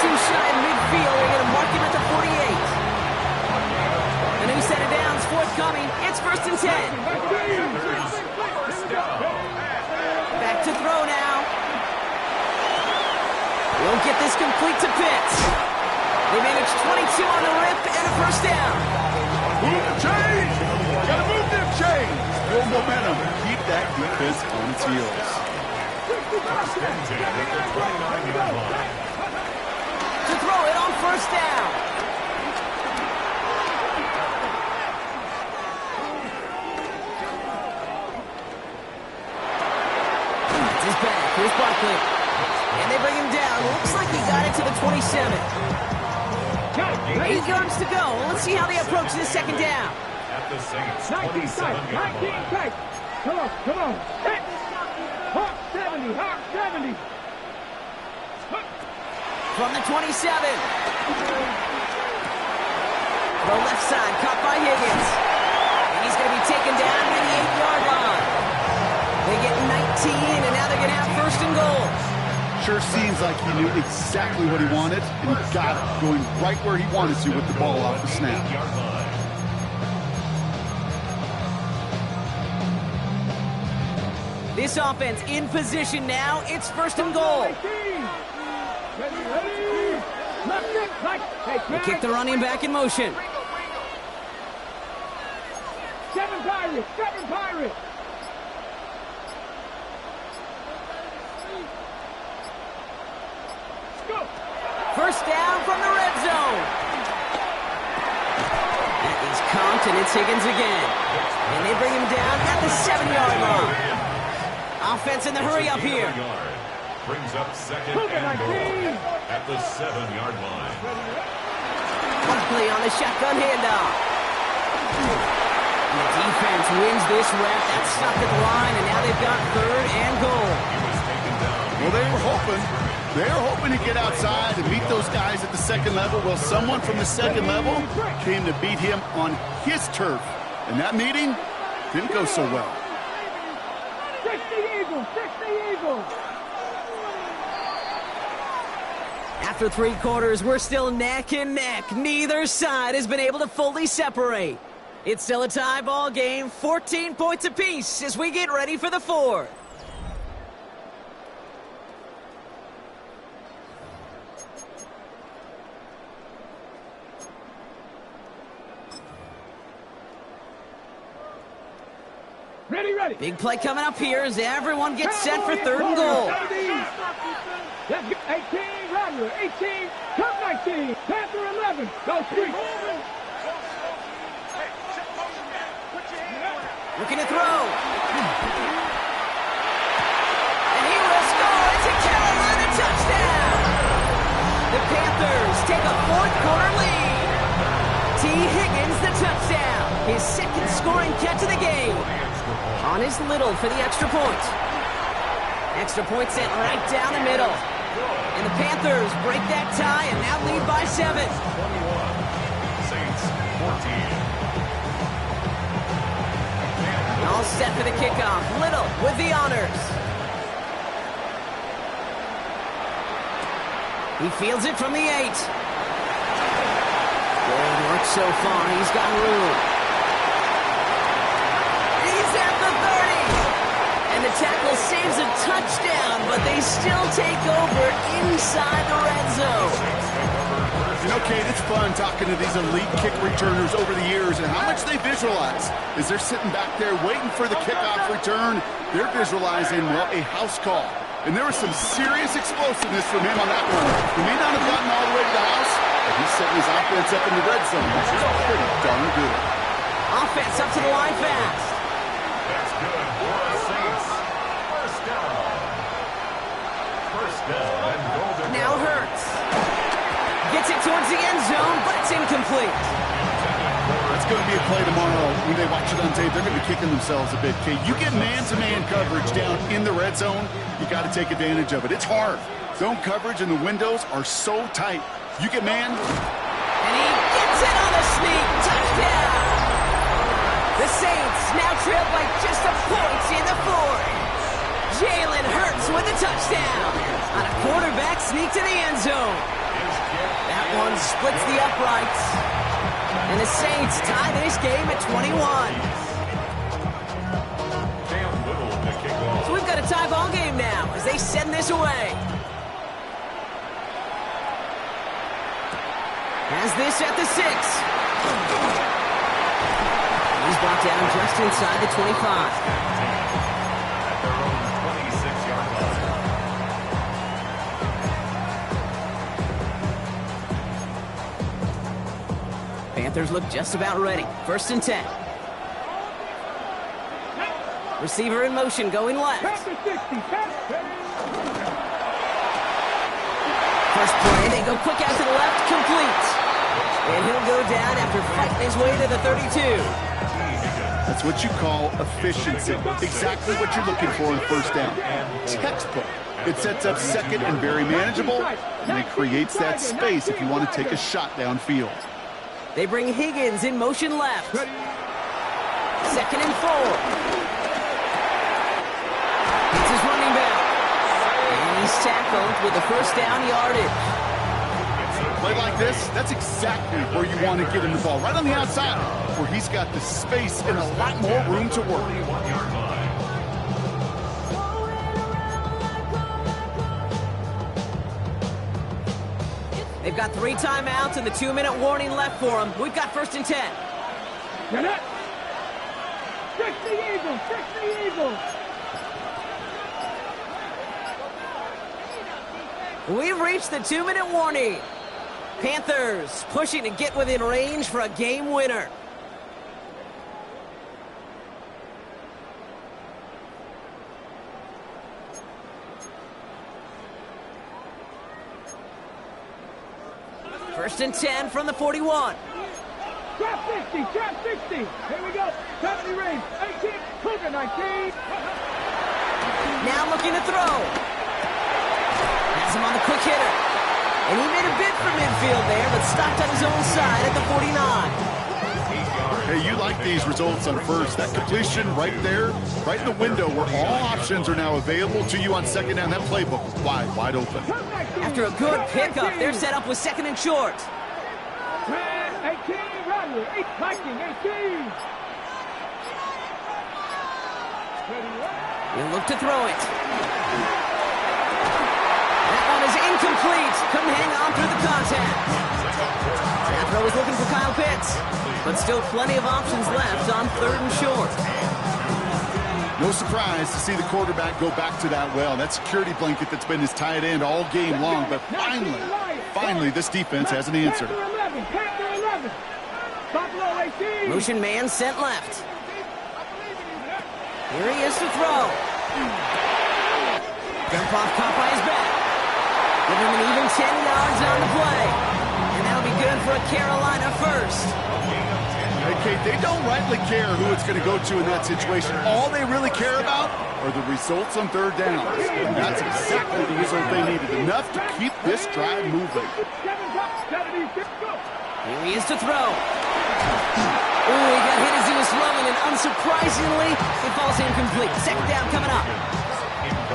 too shy in midfield. They're going to mark him at the 48. spread coming. It's 1st and 10. Back to throw now. Won't get this complete to Pitts. They manage 22 on the rip and a 1st down. Move the chains! Gotta move them chains! Build momentum. Keep that defense on its heels. To throw it on 1st down. It's his back. Here's Barkley. And they bring him down. Looks like he got it to the 27. 8 yards to go. Let's see how they approach this 2nd down. At the Saints, 19 tight, 19 tight. Come on, come on. Hit. Hawk 70, Hawk 70. From the 27. The left side, caught by Higgins. And he's going to be taken down to the 8-yard line. They get 19, and now they're going to have 1st and goal. Sure seems like he knew exactly what he wanted, and he got it, going right where he wanted to with the ball off the snap. This offense in position now. It's 1st and goal. They kick the running back in motion. 7 Pirates, 7 Pirates. Go. 1st down from the red zone. That is Compt, and it's Higgins again. And they bring him down at the 7-yard line. Offense in the hurry up here. Brings up 2nd and goal at the 7-yard line. Barkley on the shotgun handoff. The defense wins this rep. That's stopped at the line, and now they've got 3rd and goal. Well, they were hoping to get outside and meet those guys at the 2nd level. Well, someone from the 2nd level came to beat him on his turf. And that meeting didn't go so well. 60 Eagles, 60 Eagles. After 3 quarters, we're still neck and neck. Neither side has been able to fully separate. It's still a tie ball game, 14 points apiece as we get ready for the 4th. Ready, ready. Big play coming up here as everyone gets set for 3rd and goal. 18, Rattler, 18, Cup 19, Panther 11, go 3. Looking to throw. And he will score. It's a Carolina touchdown. The Panthers take a 4th quarter lead. T. Higgins the touchdown. His 2nd scoring catch of the game. On his Little for the extra point. Extra point sent right down the middle. And the Panthers break that tie and now lead by 7. 21. Saints 14. All set for the kickoff. Little with the honors. He fields it from the 8. Good work so far. He's got room. He's at the 30. And the tackle saves a touchdown, but they still take over inside the red zone. You know, Kate, it's fun talking to these elite kick returners over the years and how much they visualize. As they're sitting back there waiting for the kickoff return, they're visualizing, well, a house call. And there was some serious explosiveness from him on that one. He may not have gotten all the way to the house, but he's setting his offense up in the red zone, which is pretty darn good. Offense up to the line fast. That's good for the Saints. 1st down. 1st down and golden. Now Hurts. Gets it towards the end zone, but it's incomplete. It's going to be a play tomorrow. When they watch it on tape, they're going to be kicking themselves a bit, Kate. You get man-to-man coverage down in the red zone, you got to take advantage of it. It's hard. Zone coverage and the windows are so tight. You get man. And he gets it on the sneak. Touchdown. The Saints now trail by just a point in the 4th. Jalen Hurts with a touchdown on a quarterback sneak to the end zone. That one splits the uprights. And the Saints tie this game at 21. So we've got a tie ball game now as they send this away. Has this at the 6. He's brought down just inside the 25. At their own 26-yard line. Panthers look just about ready. 1st and 10. Receiver in motion going left. First play, they go quick out to the left, complete. And he'll go down after fighting his way to the 32. That's what you call efficiency. Exactly what you're looking for in 1st down. Textbook. It sets up 2nd and very manageable, and it creates that space if you want to take a shot downfield. They bring Higgins in motion left. 2nd and 4. It's his running back. And he's tackled with a 1st down yardage. Play like this, that's exactly where you want to get him the ball. Right on the outside, where he's got the space and a lot more room to work. They've got 3 timeouts and the 2-minute warning left for them. We've got 1st and 10. Trick the Eagles! Trick the Eagles! We've reached the 2-minute warning. Panthers pushing to get within range for a game winner. First and 10 from the 41. Trap 60, trap 60. Here we go. 70 range. 18, Cougar 19. Now looking to throw. Has him on the quick hitter. And he made a bid for midfield there, but stopped on his own side at the 49. Hey, you like these results on 1st. That completion right there, right in the window where all options are now available to you on 2nd down. That playbook is wide open. After a good pickup, they're set up with 2nd and short. 18, Rodney. 8, Viking, 18. He'll look to throw it. That one is incomplete. Couldn't hang on through the contact. That throw was looking for Kyle Pitts. But still plenty of options left on 3rd and short. No surprise to see the quarterback go back to that well. That security blanket that's been his tight end all game long. But finally, this defense has an answer. Motion man sent left. Here he is to throw. Jump off caught by his back. Give him an even 10 yards on the play. And that'll be good for a Carolina 1st. Hey, Kate, they don't rightly care who it's going to go to in that situation. All they really care about are the results on 3rd down. And that's exactly the result they needed. Enough to keep this drive moving. Here he is to throw. Ooh, he got hit as he was throwing, and unsurprisingly, it falls incomplete. 2nd down coming up.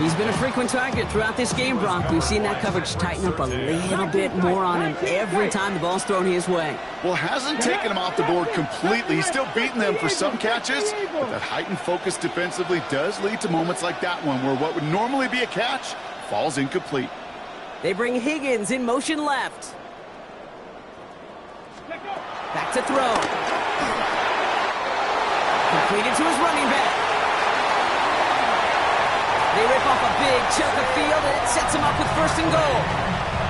He's been a frequent target throughout this game, Brock. We've seen that coverage tighten up a little bit more on him every time the ball's thrown his way. Well, hasn't taken him off the board completely. He's still beating them for some catches, but that heightened focus defensively does lead to moments like that one where what would normally be a catch falls incomplete. They bring Higgins in motion left. Back to throw. Completed to his running back. They rip off a big chunk of field, and it sets him up with 1st and goal.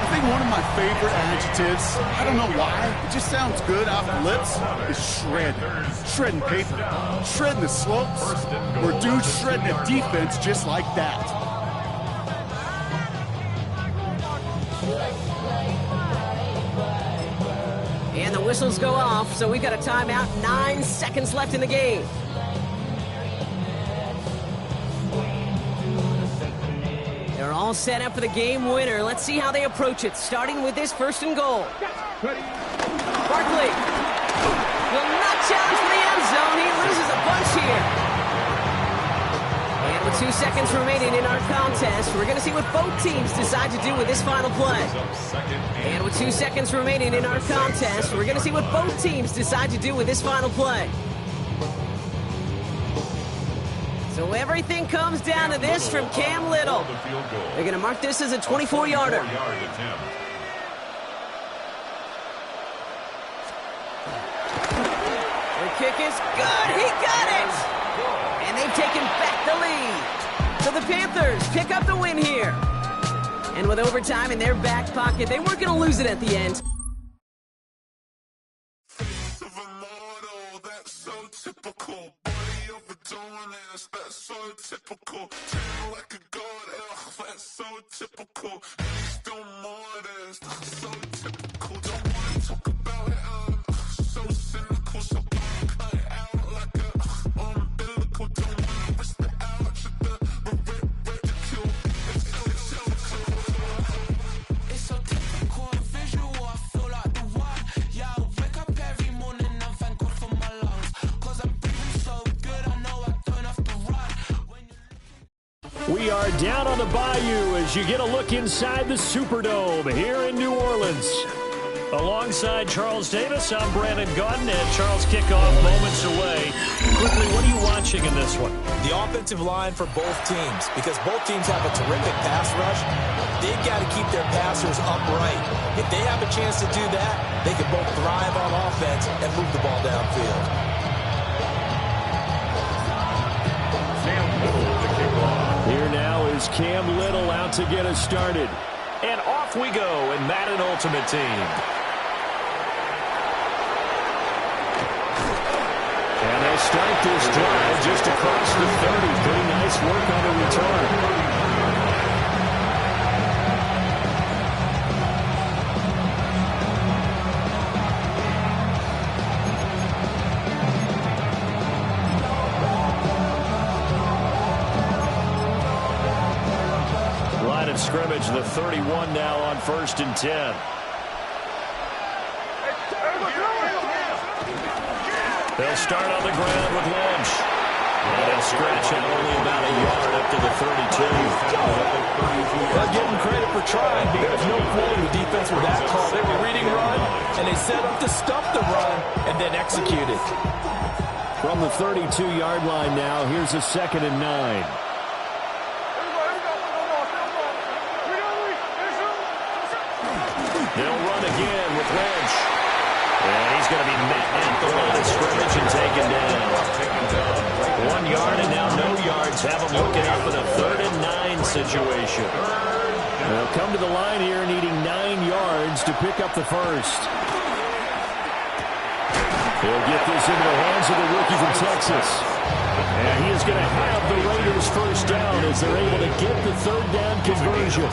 I think one of my favorite adjectives, I don't know why, it just sounds good off the lips, is shred. Shredding paper. Shredding the slopes. Or dude shredding a defense just like that. And the whistles go off, so we've got a timeout. 9 seconds left in the game. They're all set up for the game winner. Let's see how they approach it, starting with this 1st and goal. Barkley will not challenge for the end zone. He loses a bunch here. And with 2 seconds remaining in our contest, we're going to see what both teams decide to do with this final play. And with 2 seconds remaining in our contest, we're going to see what both teams decide to do with this final play. So everything comes down to this from Cam Little. They're going to mark this as a 24-yarder. The kick is good. He got it. And they've taken back the lead. So the Panthers pick up the win here. And with overtime in their back pocket, they weren't going to lose it at the end. That's so typical. Tell like a god, that's so typical. Still more than so typical. Don't wanna talk about it, so cynical. So cut it out like a umbilical. Don't wanna risk the ouch of the ridicule. It's so typical, visual. I feel like the one. Yeah, I wake up every morning and thank God for my lungs. Cause I'm breathing so good, I know I don't have to run. We are down on the bayou as you get a look inside the Superdome here in New Orleans. Alongside Charles Davis, I'm Brandon Gaudin, and Charles, kickoff moments away. Quickly, what are you watching in this one? The offensive line for both teams, because both teams have a terrific pass rush. They've got to keep their passers upright. If they have a chance to do that, they can both thrive on offense and move the ball downfield. Here now is Cam Little out to get us started. And off we go in Madden Ultimate Team. And they start this drive just across the 30. Pretty nice work on the return. Scrimmage, the 31 now on 1st and 10. They'll start on the ground with Lynch. And they'll stretch out only about a yard up to the 32. Well, give them credit for trying. There's no quoting the defense with that call. They were reading run, and they set up to stuff the run and then execute it. From the 32-yard line now, here's a 2nd and 9. They'll run again with Lynch. And he's going to be met at the line of scrimmage and taken down. 1 yard and now no yards. Have them looking up in a 3rd and 9 situation. They'll come to the line here needing 9 yards to pick up the first. He'll get this into the hands of the rookie from Texas. And he is going to have the Raiders first down as they're able to get the 3rd down conversion.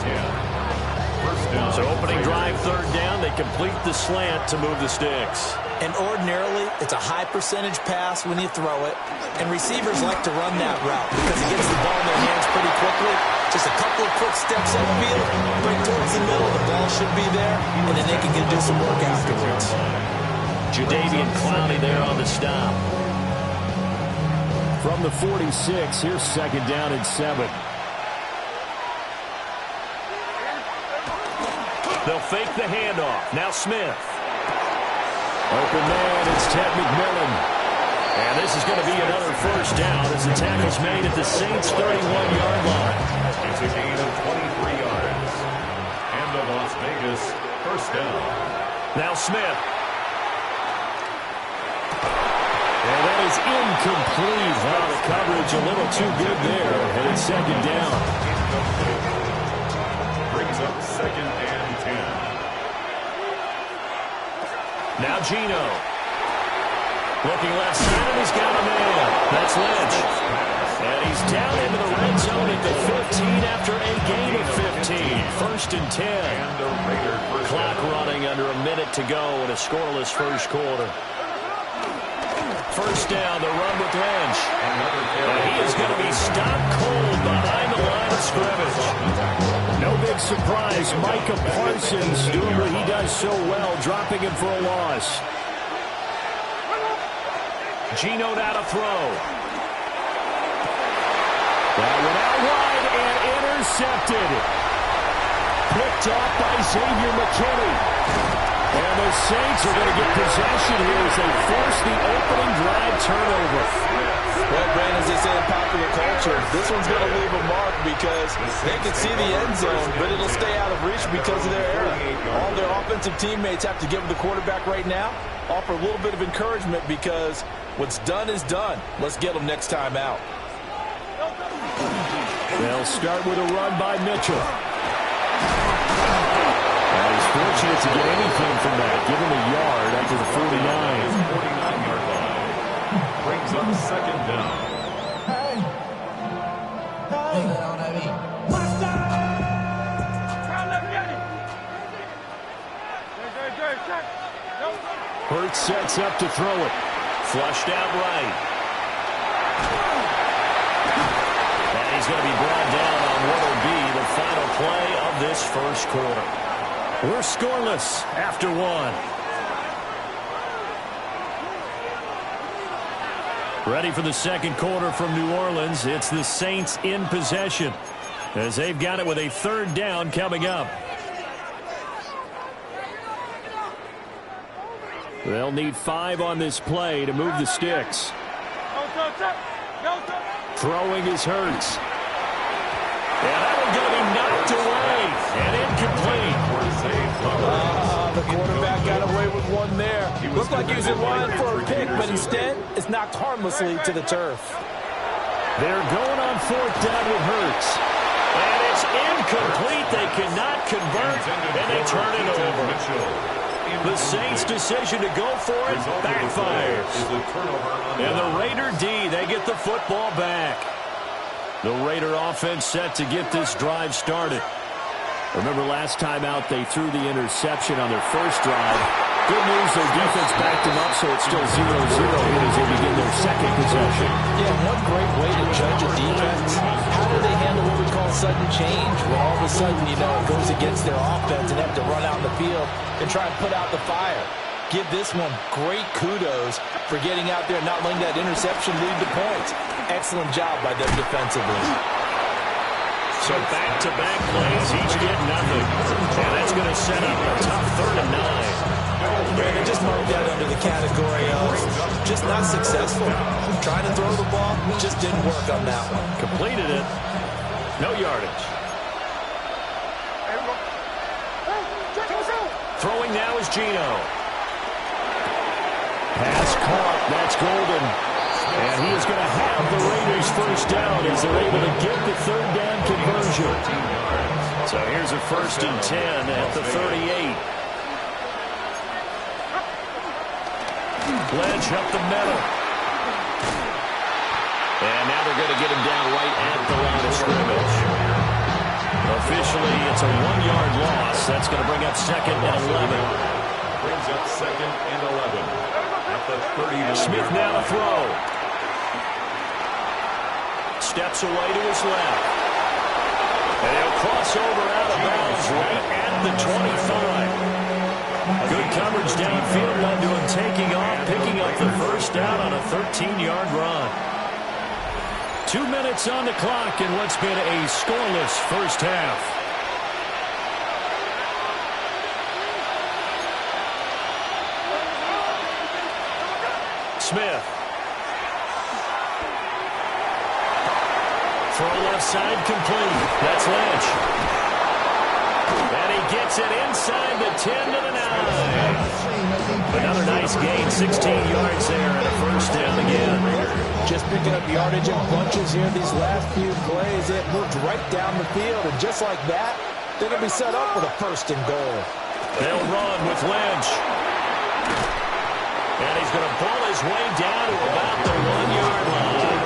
So opening drive 3rd down, they complete the slant to move the sticks. And ordinarily, it's a high percentage pass when you throw it. And receivers like to run that route because it gets the ball in their hands pretty quickly. Just a couple of quick steps upfield, break towards the middle, the ball should be there, and then they can do some work afterwards. Jadeveon Clowney there on the stop. From the 46, here's 2nd down and 7. They'll fake the handoff. Now Smith. Open man, it's Ted McMillan. And this is going to be another first down as the tackle's made at the Saints' 31-yard line. It's a gain of 23 yards. And the Las Vegas first down. Now Smith. And that is incomplete. Wow, the coverage a little too good there. And it's 2nd down. Brings up 2nd and 10. Now Geno. Looking left side, and he's got a man. That's Lynch. And he's down into the red zone at the 15 after a gain of 15. 1st and 10. And the Raider Clock running under a minute to go in a scoreless first quarter. First down, the run with Lynch. And he is going to be stopped cold behind the line of scrimmage. No big surprise, Micah Parsons doing what he does so well, dropping him for a loss. Geno now to throw. That went out wide and intercepted. Picked off by Xavier McKinney. And the Saints are going to get possession here as they force the opening drive turnover. Well, Brandon, as they say in popular culture, this one's going to leave a mark because they can see the end zone, but it'll stay out of reach because of their error. All their offensive teammates have to give the quarterback right now, offer a little bit of encouragement because what's done is done. Let's get them next time out. They'll start with a run by Mitchell. He's fortunate to get anything from that. Give him a yard after the 49. 49-yard line. Brings up second down. Hurts sets up to throw it. Flushed out right. And he's going to be brought down on what will be the final play of this first quarter. We're scoreless after one. Ready for the second quarter from New Orleans. It's the Saints in possession as they've got it with a third down coming up. They'll need 5 on this play to move the sticks. Throwing is Hurts. And that one's going to be knocked away and incomplete. The quarterback got away with one there. Looked like he was in line for a pick, but instead it's knocked harmlessly to the turf. They're going on fourth down with Hurts. And it's incomplete. They cannot convert, and they turn it over. The Saints' decision to go for it backfires. And the Raider D, they get the football back. The Raider offense set to get this drive started. Remember last time out they threw the interception on their first drive. Good news, their defense backed them up, so it's still 0-0 here as they begin their second possession. Yeah, one great way to judge a defense. How do they handle what we call sudden change? When all of a sudden, you know, it goes against their offense and they have to run out in the field and try and put out the fire. Give this one great kudos for getting out there and not letting that interception lead to points. Excellent job by them defensively. So back-to-back plays, each get nothing. And that's going to set up a tough 3rd and 9. Brandon, just mark that under the category of just not successful. Trying to throw the ball, just didn't work on that one. Completed it. No yardage. Throwing now is Geno. Pass caught. That's Golden. And he is going to have the Raiders first down as they're able to get the third down conversion. So here's a 1st and 10 at the 38. Pledge up the middle. And now they're going to get him down right at the line of scrimmage. Officially, it's a 1-yard loss. That's going to bring up 2nd and 11. Brings up 2nd and 11 at the 39. Smith now to throw. Steps away to his left. And he'll cross over out of bounds right at the 25. Good coverage downfield led to him taking off, picking up the first down on a 13-yard run. 2 minutes on the clock in what's been a scoreless first half. Smith. Throw left side complete. That's Lynch. And he gets it inside the 10 to the 9. Another nice gain, 16 yards there and a first down again. Just picking up yardage in bunches here these last few plays. It moved right down the field, and just like that, they're going to be set up with a 1st and goal. They'll run with Lynch. And he's going to pull his way down to about the 1-yard line.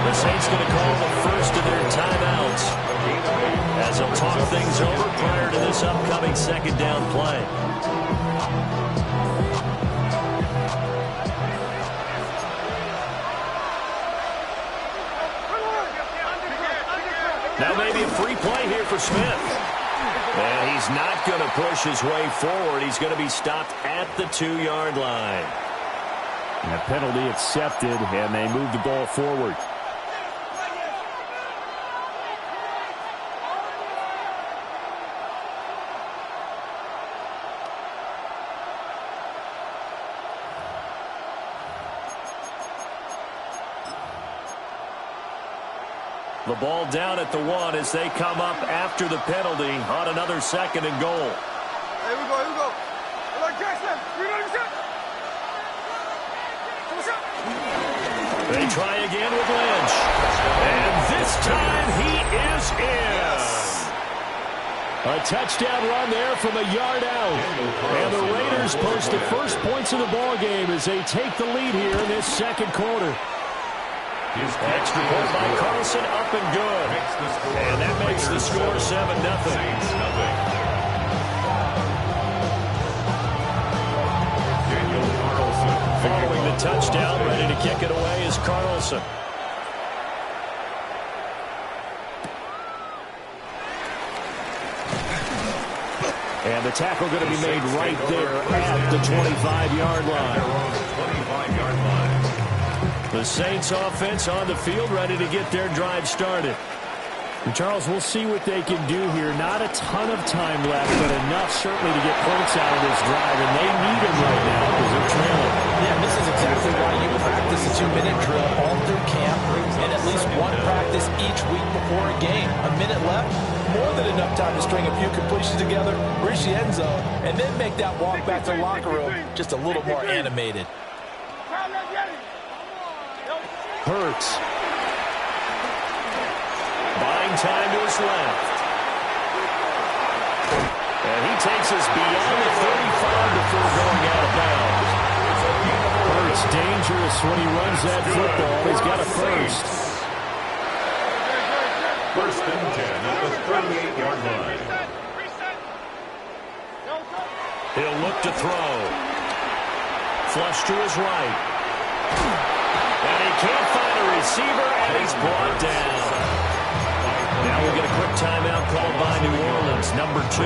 The Saints going to call the first of their timeouts as they'll talk things over prior to this upcoming 2nd down play. Now maybe a free play here for Smith. And he's not going to push his way forward. He's going to be stopped at the 2-yard line. And a penalty accepted, and they move the ball forward. The ball down at the 1 as they come up after the penalty on another 2nd and goal. Here we go. They try again with Lynch. And this time he is in. A touchdown run there from a yard out. And the Raiders post the first points of the ball game as they take the lead here in this 2nd quarter. Extra point by Carlson, up and good. And that makes the score 7-0. Following the touchdown, ready to kick it away is Carlson. And the tackle going to be made right there at the 25-yard line. The Saints offense on the field, ready to get their drive started. And Charles, we'll see what they can do here. Not a ton of time left, but enough certainly to get points out of this drive, and they need them right now because they're trailing. Yeah, this is exactly why you practice a 2-minute drill all through camp and at least one practice each week before a game. A minute left, more than enough time to string a few completions together, reach the end zone, and then make that walk back to the locker room just a little more animated. Hurts. Buying time to his left. And he takes us beyond the 35 before going out of bounds. Hurts dangerous when he runs that football. He's got a first. 1st and 10 at the 38-yard line. He'll look to throw. Flush to his right. And he can't find a receiver, and he's brought down. Now we'll get a quick timeout called by New Orleans, number 2.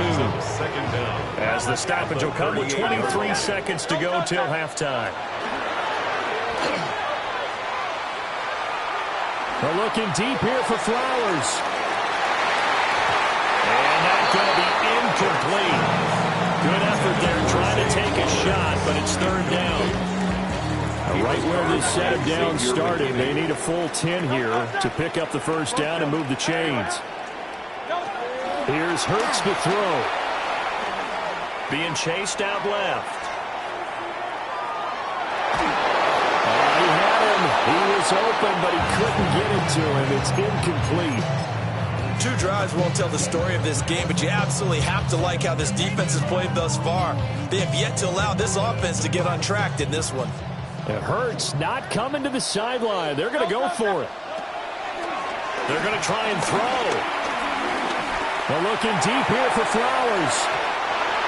As the stoppage will come with 23 seconds to go till halftime. They're looking deep here for Flowers. And that's going to be incomplete. Good effort there trying to take a shot, but it's 3rd down. Right where this set of downs started, they need a full 10 here to pick up the first down and move the chains. Here's Hurts to throw. Being chased out left. He had him. He was open, but he couldn't get it to him. It's incomplete. 2 drives won't tell the story of this game, but you absolutely have to like how this defense has played thus far. They have yet to allow this offense to get untracked in this one. It hurts not coming to the sideline. They're going to go for it. They're going to try and throw. They're looking deep here for Flowers.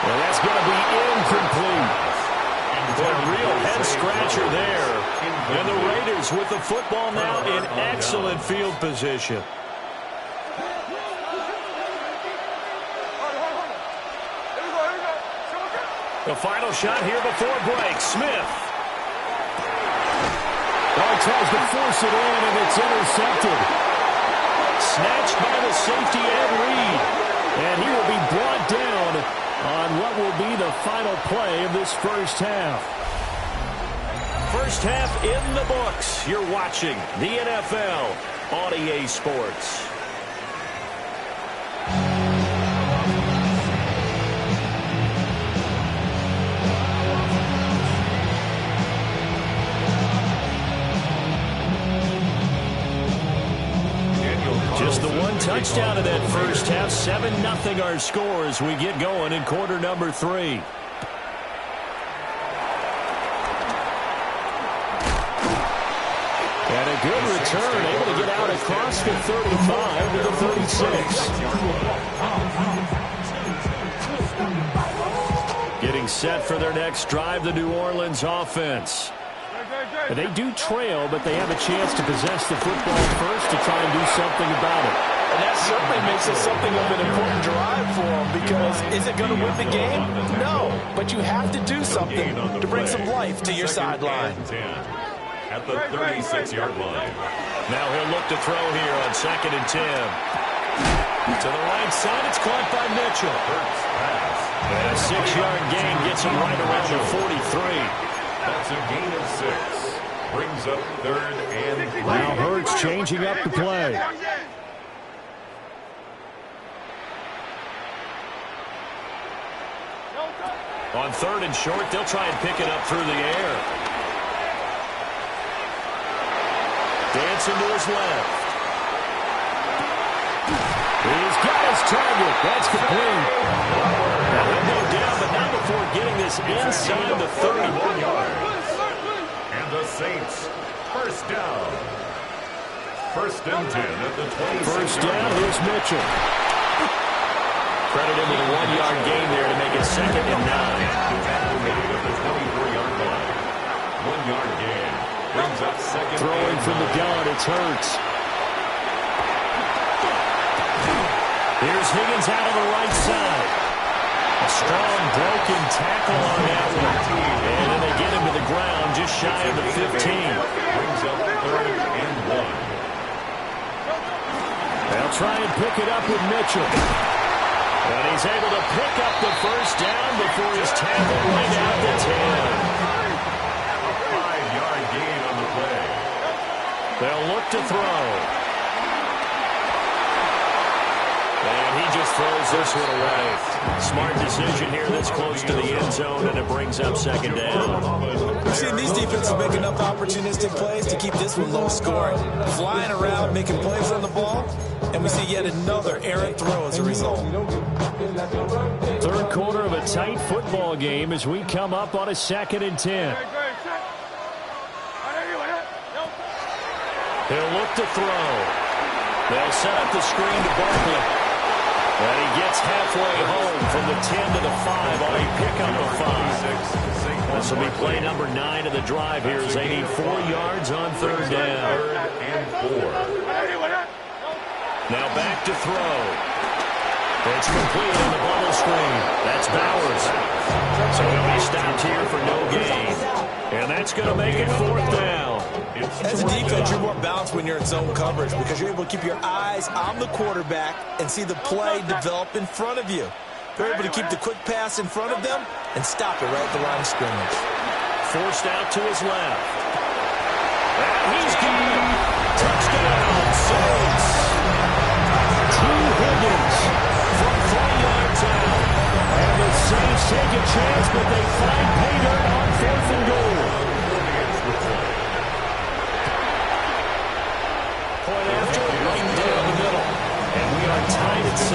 Well, that's going to be incomplete. A real head-scratcher there. And the Raiders with the football now in excellent field position. The final shot here before break. Smith. Tries to force it in, and it's intercepted. Snatched by the safety Ed Reed. And he will be brought down on what will be the final play of this first half. First half in the books. You're watching the NFL on EA Sports. Just the one touchdown in that first half. 7-0 our score as we get going in quarter number 3. And a good return, able to get out across the 35 to the 36. Getting set for their next drive, the New Orleans offense. They do trail, but they have a chance to possess the football first to try and do something about it. And that certainly makes it something of an important drive for them, because is it going to win the game? No, but you have to do something to bring some life to your sideline. At the 36-yard line. Now he'll look to throw here on 2nd and 10. To the right side, it's caught by Mitchell. And a 6-yard gain gets him right around the 43. That's a gain of 6. Brings up 3rd and 3. Now Hurts changing up the play. On 3rd and short, they'll try and pick it up through the air. Dancing to his left. He's got his target. That's complete. Now he'll go down, but not before getting this inside the 31 yards. And the Saints, first down. 1st and 10 at the 20. First down, here's Mitchell. Credit him with a 1-yard gain there to make it 2nd and 9. Activated at the 24-yard line. 1-yard gain. Brings up 2nd. Throwing from the gun, it's Hurts. Here's Higgins out on the right side. A strong broken tackle on that one. And then they get him to the ground just shy of the 15. Brings up 3rd and 1. They'll try and pick it up with Mitchell. And he's able to pick up the first down before he's tackled right out the 10. A 5-yard gain on the play. They'll look to throw. And he just throws this one away. Smart decision here this close to the end zone, and it brings up 2nd down. We've seen these defenses make enough opportunistic plays to keep this one low scoring. Flying around, making plays on the ball, and we see yet another errant throw as a result. 3rd quarter of a tight football game as we come up on a 2nd and 10. He'll look to throw. They'll set up the screen to Barkley. And he gets halfway home from the 10 to the 5 on a pickup of 5. This will be play number 9 of the drive here as they need 4 yards on 3rd down. 3rd and 4. Now back to throw. It's complete on the bubble screen. That's Bowers. So he'll be stopped here for no gain. And that's going to make it 4th down. As a defense, you're more balanced when you're in zone coverage because you're able to keep your eyes on the quarterback and see the play develop in front of you. They're able to keep the quick pass in front of them and stop it right at the line of scrimmage. Forced out to his left. And he's good. Touchdown, Saints. 2 Higgins from 3 yards out. And the Saints take a chance, but they find pay dirt on 4th and goal. Point after, right down the middle. And we are tied at 7.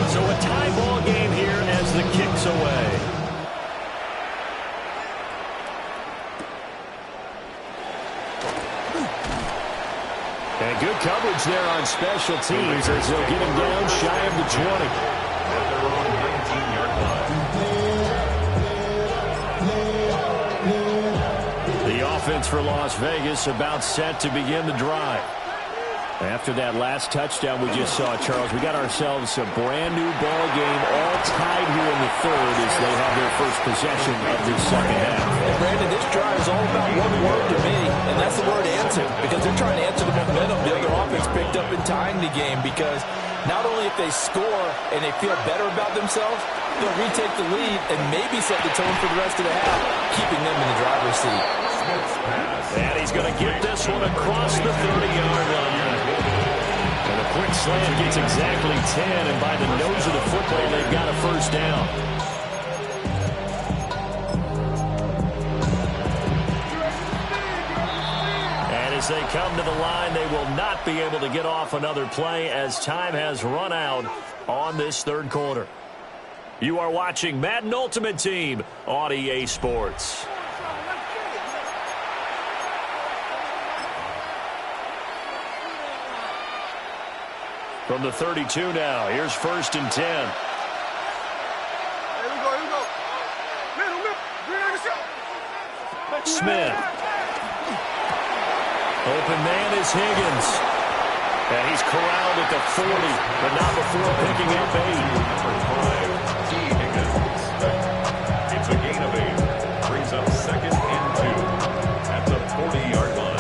So a tie ball game here as the kick's away. And good coverage there on special teams as they'll get him down shy of the 20. At their own 19-yard line. The offense for Las Vegas about set to begin the drive. After that last touchdown we just saw, Charles, we got ourselves a brand-new ball game, all tied here in the 3rd as they have their first possession of the 2nd half. And Brandon, this drive is all about one word to me, and that's the word answer, because they're trying to answer the momentum the other offense picked up in tying the game, because not only if they score and they feel better about themselves, they'll retake the lead and maybe set the tone for the rest of the half, keeping them in the driver's seat. And he's going to get this one across the 30-yard line. And a quick slant gets exactly 10, and by the nose of the football, they've got a first down. And as they come to the line, they will not be able to get off another play as time has run out on this 3rd quarter. You are watching Madden Ultimate Team on EA Sports. From the 32 now, here's 1st and 10. Here we go. Smith. Open man is Higgins. And he's corralled at the 40, but not before picking up 8. It's a gain of 8. Brings up 2nd and 2 at the 40-yard line.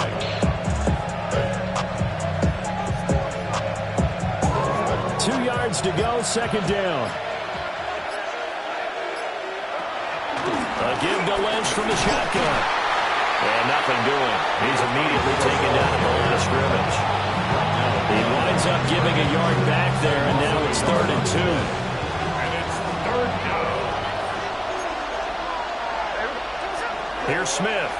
To go, 2nd down. A give to Lynch from the shotgun. And nothing doing. He's immediately taken down at the line of scrimmage. He winds up giving a yard back there, and now it's 3rd and 2. And it's 3rd down. Here's Smith.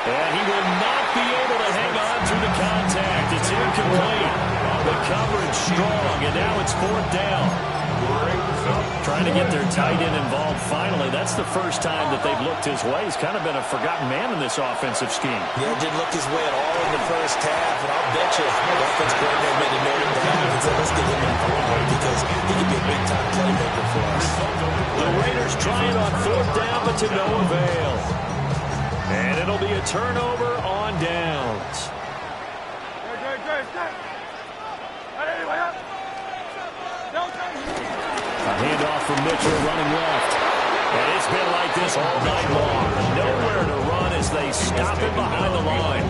And he will not be able to hang on through the contact. It's incomplete. The coverage strong, and now it's 4th down. Trying to get their tight end involved finally. That's the first time that they've looked his way. He's kind of been a forgotten man in this offensive scheme. Yeah, didn't look his way at all in the first half, and I'll bet you the offense coordinator made a note of that and said, let's get him involved because he can be a big-time playmaker for us. The Raiders trying on 4th down, but to no avail. And it'll be a turnover on downs. A handoff from Mitchell running left. And it's been like this all night long. Nowhere to run as they stop him behind the line.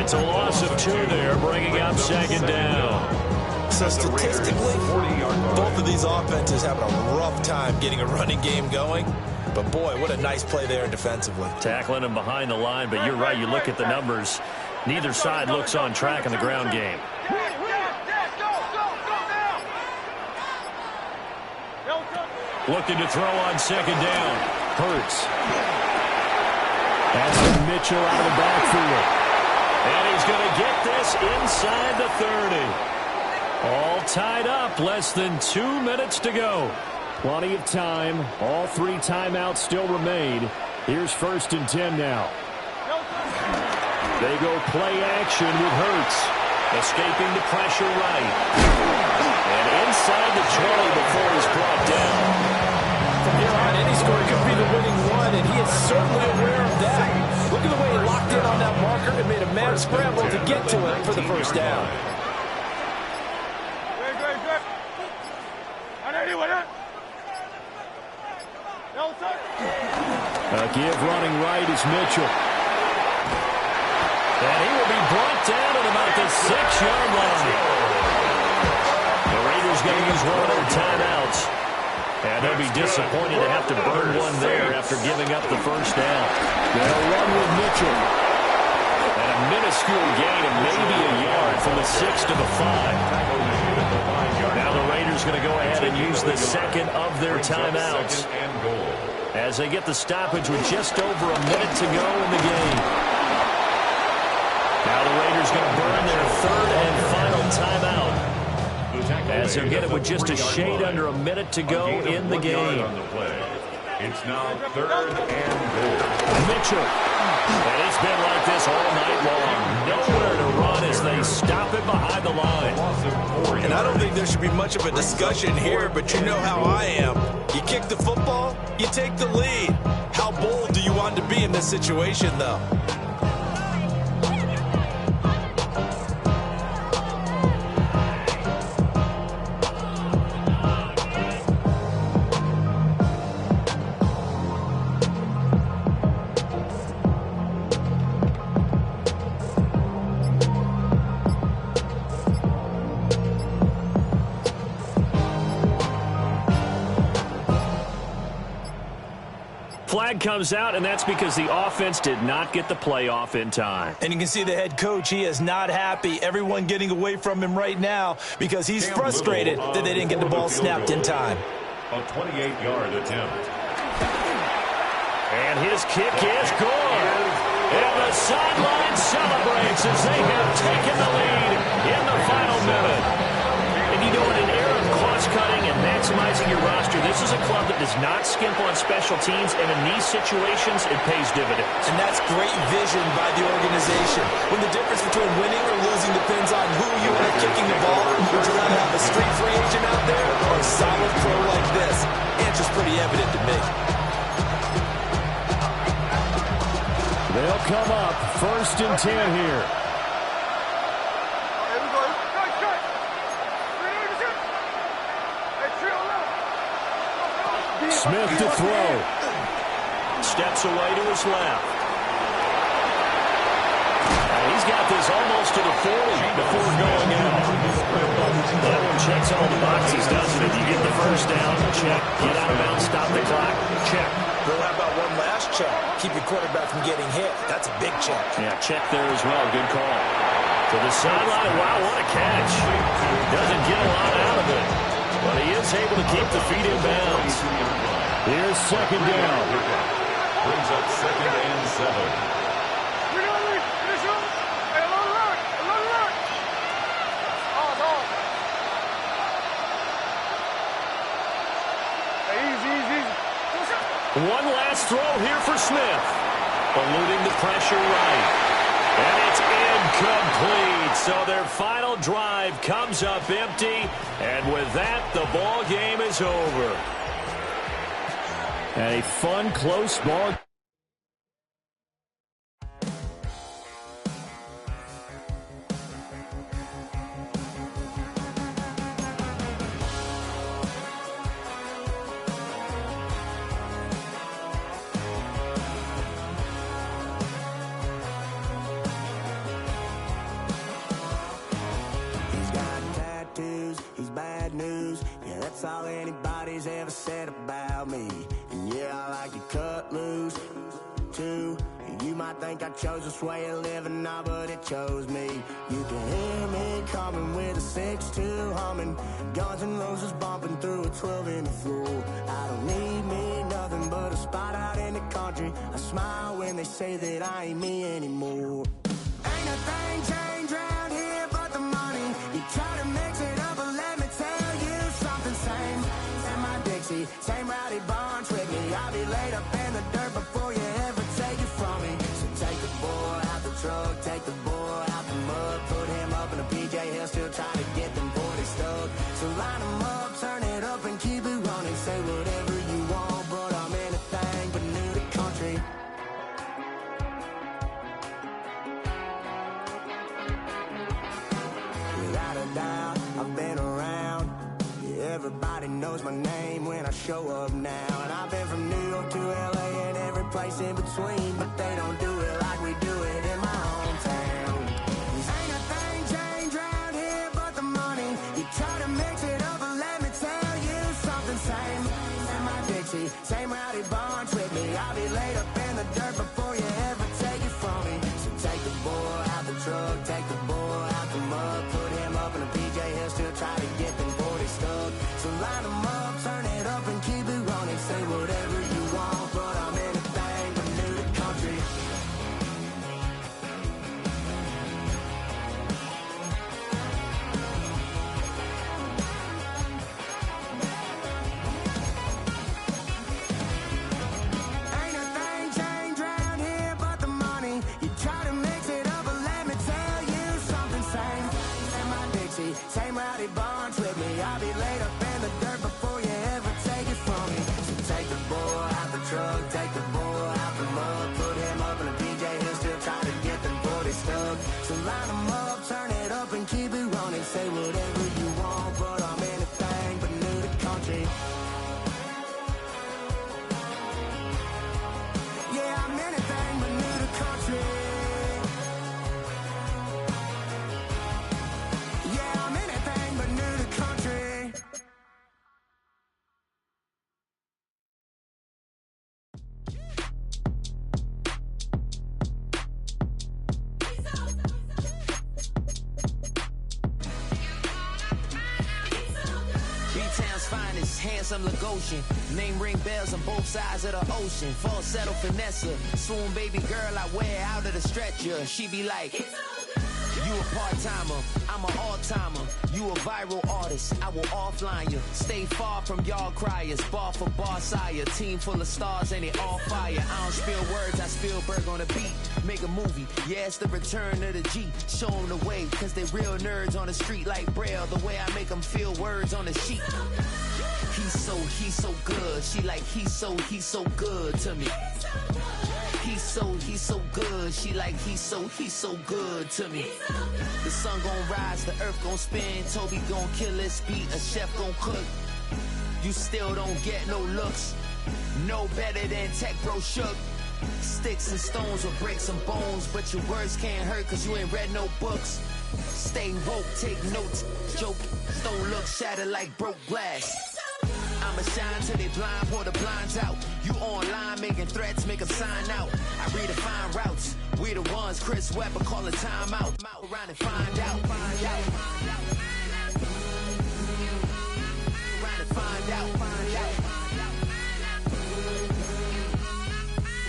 It's a loss of 2 there, bringing up 2nd down. So statistically, both of these offenses having a rough time getting a running game going. But boy, what a nice play there defensively. Tackling him behind the line, but you're right, you look at the numbers. Neither side looks on track in the ground game. Looking to throw on 2nd down. Hurts. That's Mitchell out of the backfield. And he's going to get this inside the 30. All tied up. Less than 2 minutes to go. Plenty of time. All 3 timeouts still remain. Here's 1st and 10 now. They go play action with Hurts. Escaping the pressure right. And inside the 20 before he's brought down. From here on, any score could be the winning one, and he is certainly aware of that. Look at the way he locked in on that marker and made a mad scramble to get to it for the first down. A give running right is Mitchell. And he will be brought down at about the 6-yard line. The Raiders going to use one of their timeouts. And they'll be disappointed to have to burn one there after giving up the first down. They'll run with Mitchell. And a minuscule gain of maybe a yard from the 6 to the 5. Now the Raiders going to go ahead and use the second of their timeouts as they get the stoppage with just over a minute to go in the game. Now the Raiders going to burn their 3rd and final timeout as they'll get it with just a shade under a minute to go in the game. It's now 3rd and goal. Mitchell. And it's been like this all night long. Nowhere to run as they stop it behind the line. And I don't think there should be much of a discussion here, but you know how I am. You kick the football, you take the lead. How bold do you want to be in this situation, though? Flag comes out, and that's because the offense did not get the play off in time. And you can see the head coach, he is not happy. Everyone getting away from him right now because he's frustrated that they didn't get the ball snapped in time. A 28-yard attempt. And his kick is good. And the sideline celebrates as they have taken the lead in the final minute. And you know, in an era of cost-cutting and maximizing your roster, this is a club that does not skimp on special teams, and in these situations, it pays dividends. And that's great vision by the organization. When the difference between winning or losing depends on who you are kicking the ball, would you rather have a street free agent out there or a solid pro like this? Answer's pretty evident to me. They'll come up 1st and 10 here. Smith to throw. Steps away to his left. And he's got this almost to the 40 before going out. That one checks all the boxes, doesn't it? You get the first down, check. Get out of bounds, stop the clock, check. Well, how about one last check? Keep your quarterback from getting hit. That's a big check. Yeah, check there as well. Good call. To the sideline. Wow, what a catch. Doesn't get a lot out of it, but he is able to keep the feet in bounds. Here's second down. Brings up 2nd and 7. One last throw here for Smith. Eluding the pressure right. And it's incomplete. So their final drive comes up empty. And with that, the ball game is over. And a fun, close ball. That's all anybody's ever said about me. And yeah, I like to cut loose, too. You might think I chose this way of living now, but it chose me. You can hear me coming with a 6-2 humming, Guns N' Roses bumping through a 12 in the floor. I don't need me nothing but a spot out in the country. I smile when they say that I ain't me anymore. Ain't a thing changed around here but the money. You try to mix it up, but let me tell you something. Same my Dixie, same rowdy bunch with me. I'll be laid up in the dirt before you ever take it from me. So take the boy out the truck, take the boy out the mud, put him up in a PJ, he'll still try to get them 40 stuck. So line them up, turn it up and keep it running. Say whatever you want, but I'm anything but new to country. Without a doubt, I've been around. Yeah, everybody knows my name when I show up now. And I've been from New York to LA and every place in between, but they don't do it like we do it in my hometown. Ain't a thing changed around here but the money. You try to mix it up, but let me tell you something. Same my Dixie, same rowdy bunch with me. I'll be laid up in the dirt before you ever take it from me. So take the boy out the truck, take the boy out the mud, put him up in a PJ, he'll still try to get them 40 stuck. So line them up, turn it up and keep it running. Say whatever you want, but I'm anything but new to country. Ain't a thing changed around here but the money. You try to mix it up, but let me tell you something. Same my Dixie, same rowdy bunch with me. I'll be laid up in the dirt before you ever take it from me. So take the boy out the truck, take the boy out the mud, put him up in a PJ, he'll still try to get them 40 stuck. So line them up, turn it up and keep it running. Say whatever you want, but I'm anything but new to country. Yeah, I'm anything but new to country. Yeah, I'm anything but new to country. B-Town's finest, handsome Lagosian. Name ring bells on both sides of the ocean. Falsetto Finessa, swoon baby girl I wear out of the stretcher. She be like, you a part-timer, I'm an all-timer. You a viral artist, I will offline you. Stay far from y'all criers, bar for bar sire. Team full of stars and they all fire. I don't spill words, I Spielberg on the beat. Make a movie, yeah, it's the return of the G. Show them the way, cause they real nerds on the street like Braille. The way I make them feel words on the sheet. He's so good. She like, he's so good to me. He's so good. She like, he's so good to me. The sun gon' rise, the earth gon' spin. Toby gon' kill this beat, a chef gon' cook. You still don't get no looks. No better than Tech Bro Shook. Sticks and stones will break some bones, but your words can't hurt cause you ain't read no books. Stay woke, take notes, joke. Don't look shattered like broke glass. I'ma shine till they blind, pour the blinds out. You online making threats, make them sign out. I redefine routes. We the ones Chris Webber call a timeout. Around and find out. Find out. Around and find out. Find out.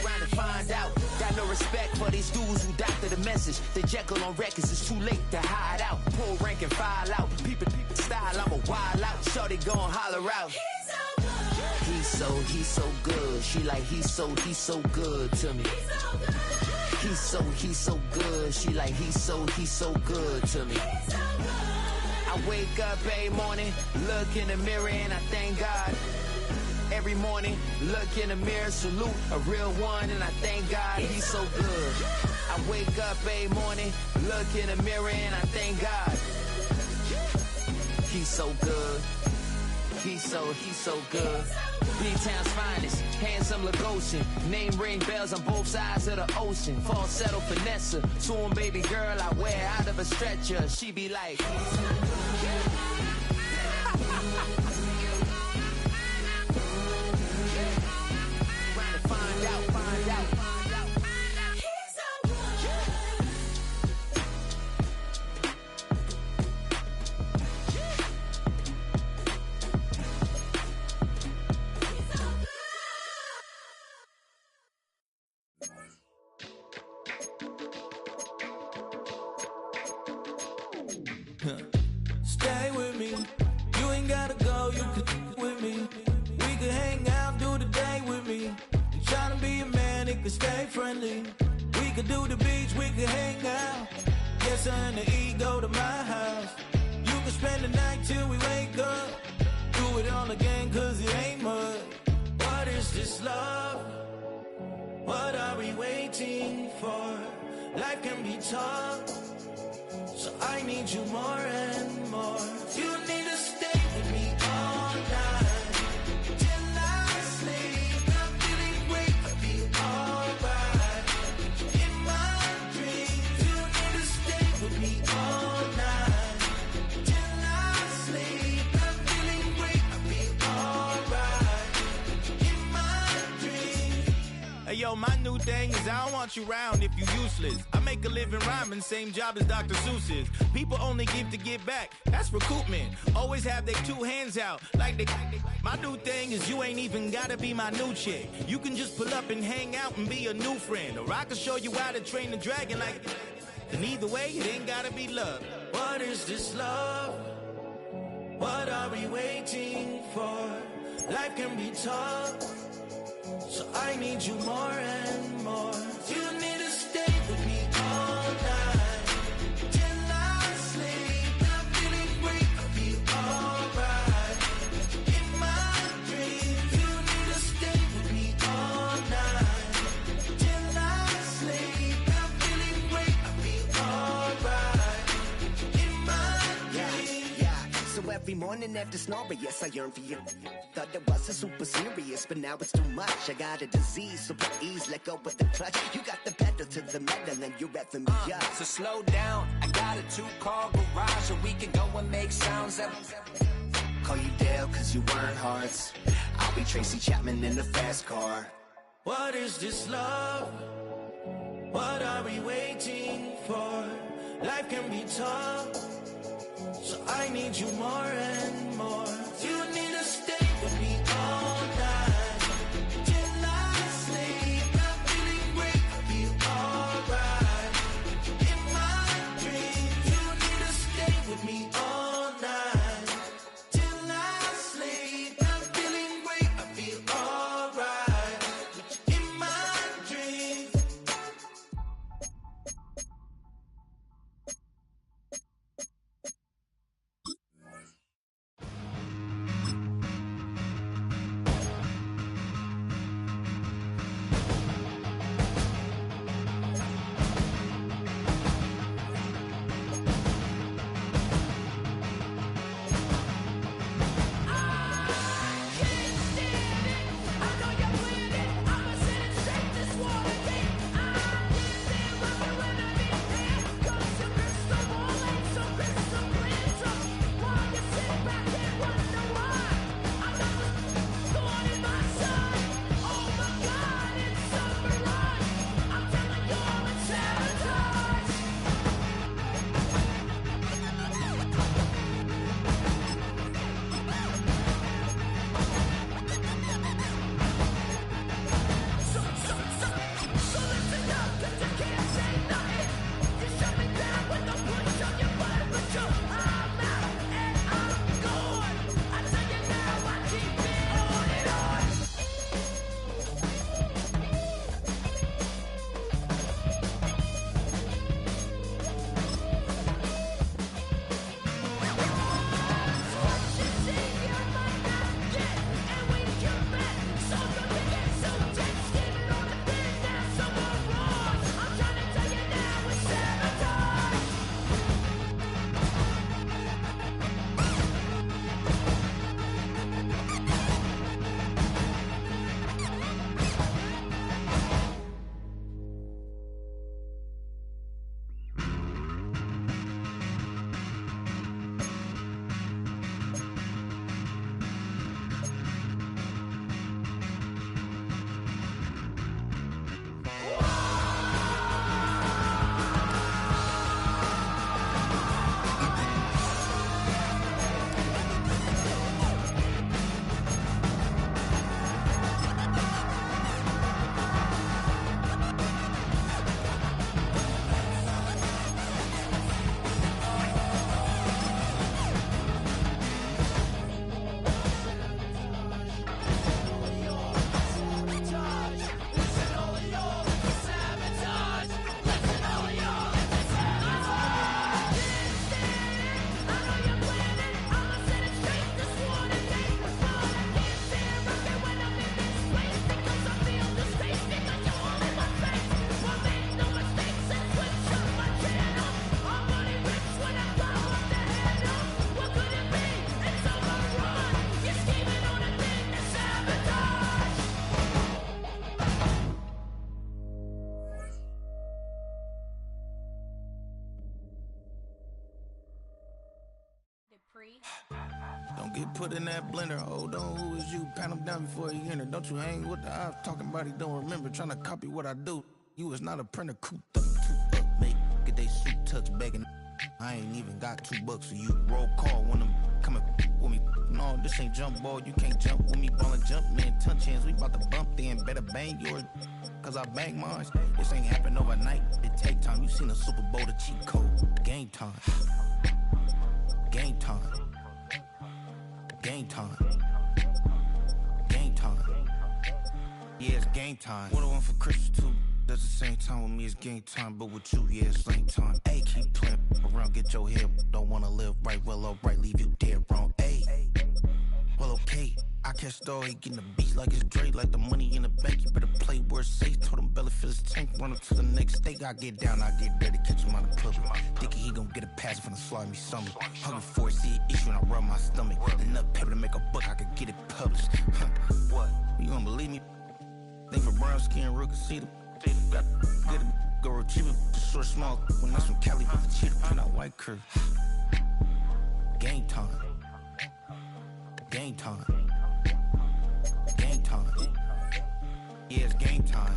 Around and find out. Got no respect for these dudes who doctor the message. The Jekyll on records, it's too late to hide out. Pull rank and file out. People style, I'm a wild out. Shorty gon' holler out. He's so good. She like he's so good to me. He's so good. She like he's so good to me. I wake up every morning, look in the mirror and I thank God. Every morning, look in the mirror, salute a real one and I thank God he's so good. I wake up every morning, look in the mirror and I thank God. He's so good. He's so good. B-Town's finest, handsome Lagosian. Name ring bells on both sides of the ocean. Falsetto finesse, soon baby girl I wear out of a stretcher. She be like, trying to find out. Stay with me. You ain't gotta go, you could with me. We could hang out, do the day with me. You tryna be a man, it could stay friendly. We could do the beach, we could hang out. Yes, her and the E go to my house. You could spend the night till we wake up. Do it all again, cause it ain't mud. What is this love? What are we waiting for? Life can be tough, so I need you more and more. You need to stay with me all night till I sleep. I'm feeling great, I'll be alright. In my dreams, you need to stay with me all night till I sleep. I'm feeling great, I'll be alright. In my dreams. Hey yo, my new thing is I don't want you around if you useless. I make a living rhyming, same job as Dr. Seuss's. People only give to get back, that's recoupment. Always have their two hands out, like they. My new thing is you ain't even gotta be my new chick. You can just pull up and hang out and be a new friend. Or I can show you how to train the dragon like. And either way, it ain't gotta be love. What is this love? What are we waiting for? Life can be tough, so I need you more and more. You need to stay with me all night till I sleep. I'm feeling great, I'll be alright. In my dreams, you need to stay with me all night till I sleep. I'm feeling great, I'll be alright. In my dreams. Yeah. So every morning after snoring, yes, I yearn for you. Thought it wasn't super serious, but now it's too much. I got a disease, so please let go with the clutch. You got the pedal to the metal and you're reffing me up. So slow down, I got a 2-car garage, so we can go and make sounds that. Call you Dale, cause you weren't hearts. I'll be Tracy Chapman in the fast car. What is this love? What are we waiting for? Life can be tough, so I need you more and more. You need to stay with me all night till I sleep. I'm feeling great, I'll be alright. In my dreams, you need to stay with me all night till I sleep. I'm feeling great, I'll be alright. In my dreams. Get put in that blender. Hold on, who is you? Pat him down before he enter. Don't you hang with the ops talking about he don't remember. Trying to copy what I do. You is not a printer. Cooped up, too up, make get they suit touch begging. I ain't even got $2 for you. Roll call when I'm coming with me. No, this ain't jump ball. You can't jump with me. Ballin' jump, man. Touch hands. We bout to bump then. Better bang yours. Cause I bang mine. This ain't happen overnight. It take time. You seen a Super Bowl, the cheat code. Game time. Game time. Game time. Game time. Yeah, it's game time. What I want for Christmas too. That's the same time with me, it's game time. But with you, yeah, it's lame time. Ayy, keep playing around, get your head. Don't wanna live right, well, alright, leave you dead wrong. Ayy, well, okay. I catch the dog, he getting the beats like it's Dre, like the money in the bank. You better play where it's safe. Told him belly fill his tank, run up to the next state. I get down, I get dirty, catch him on the public. Thinking he gon' get a pass from the slide me something. Hungry for it, see it issue and I rub my stomach. Enough paper to make a book, I could get it published. What? You don't believe me? Think for brown skin, real can see them. Got get it, go retrieve it, short small. When that's from Cali, but the cheetah print out white curve. Game time. Game time. Game time. Yeah, it's game time.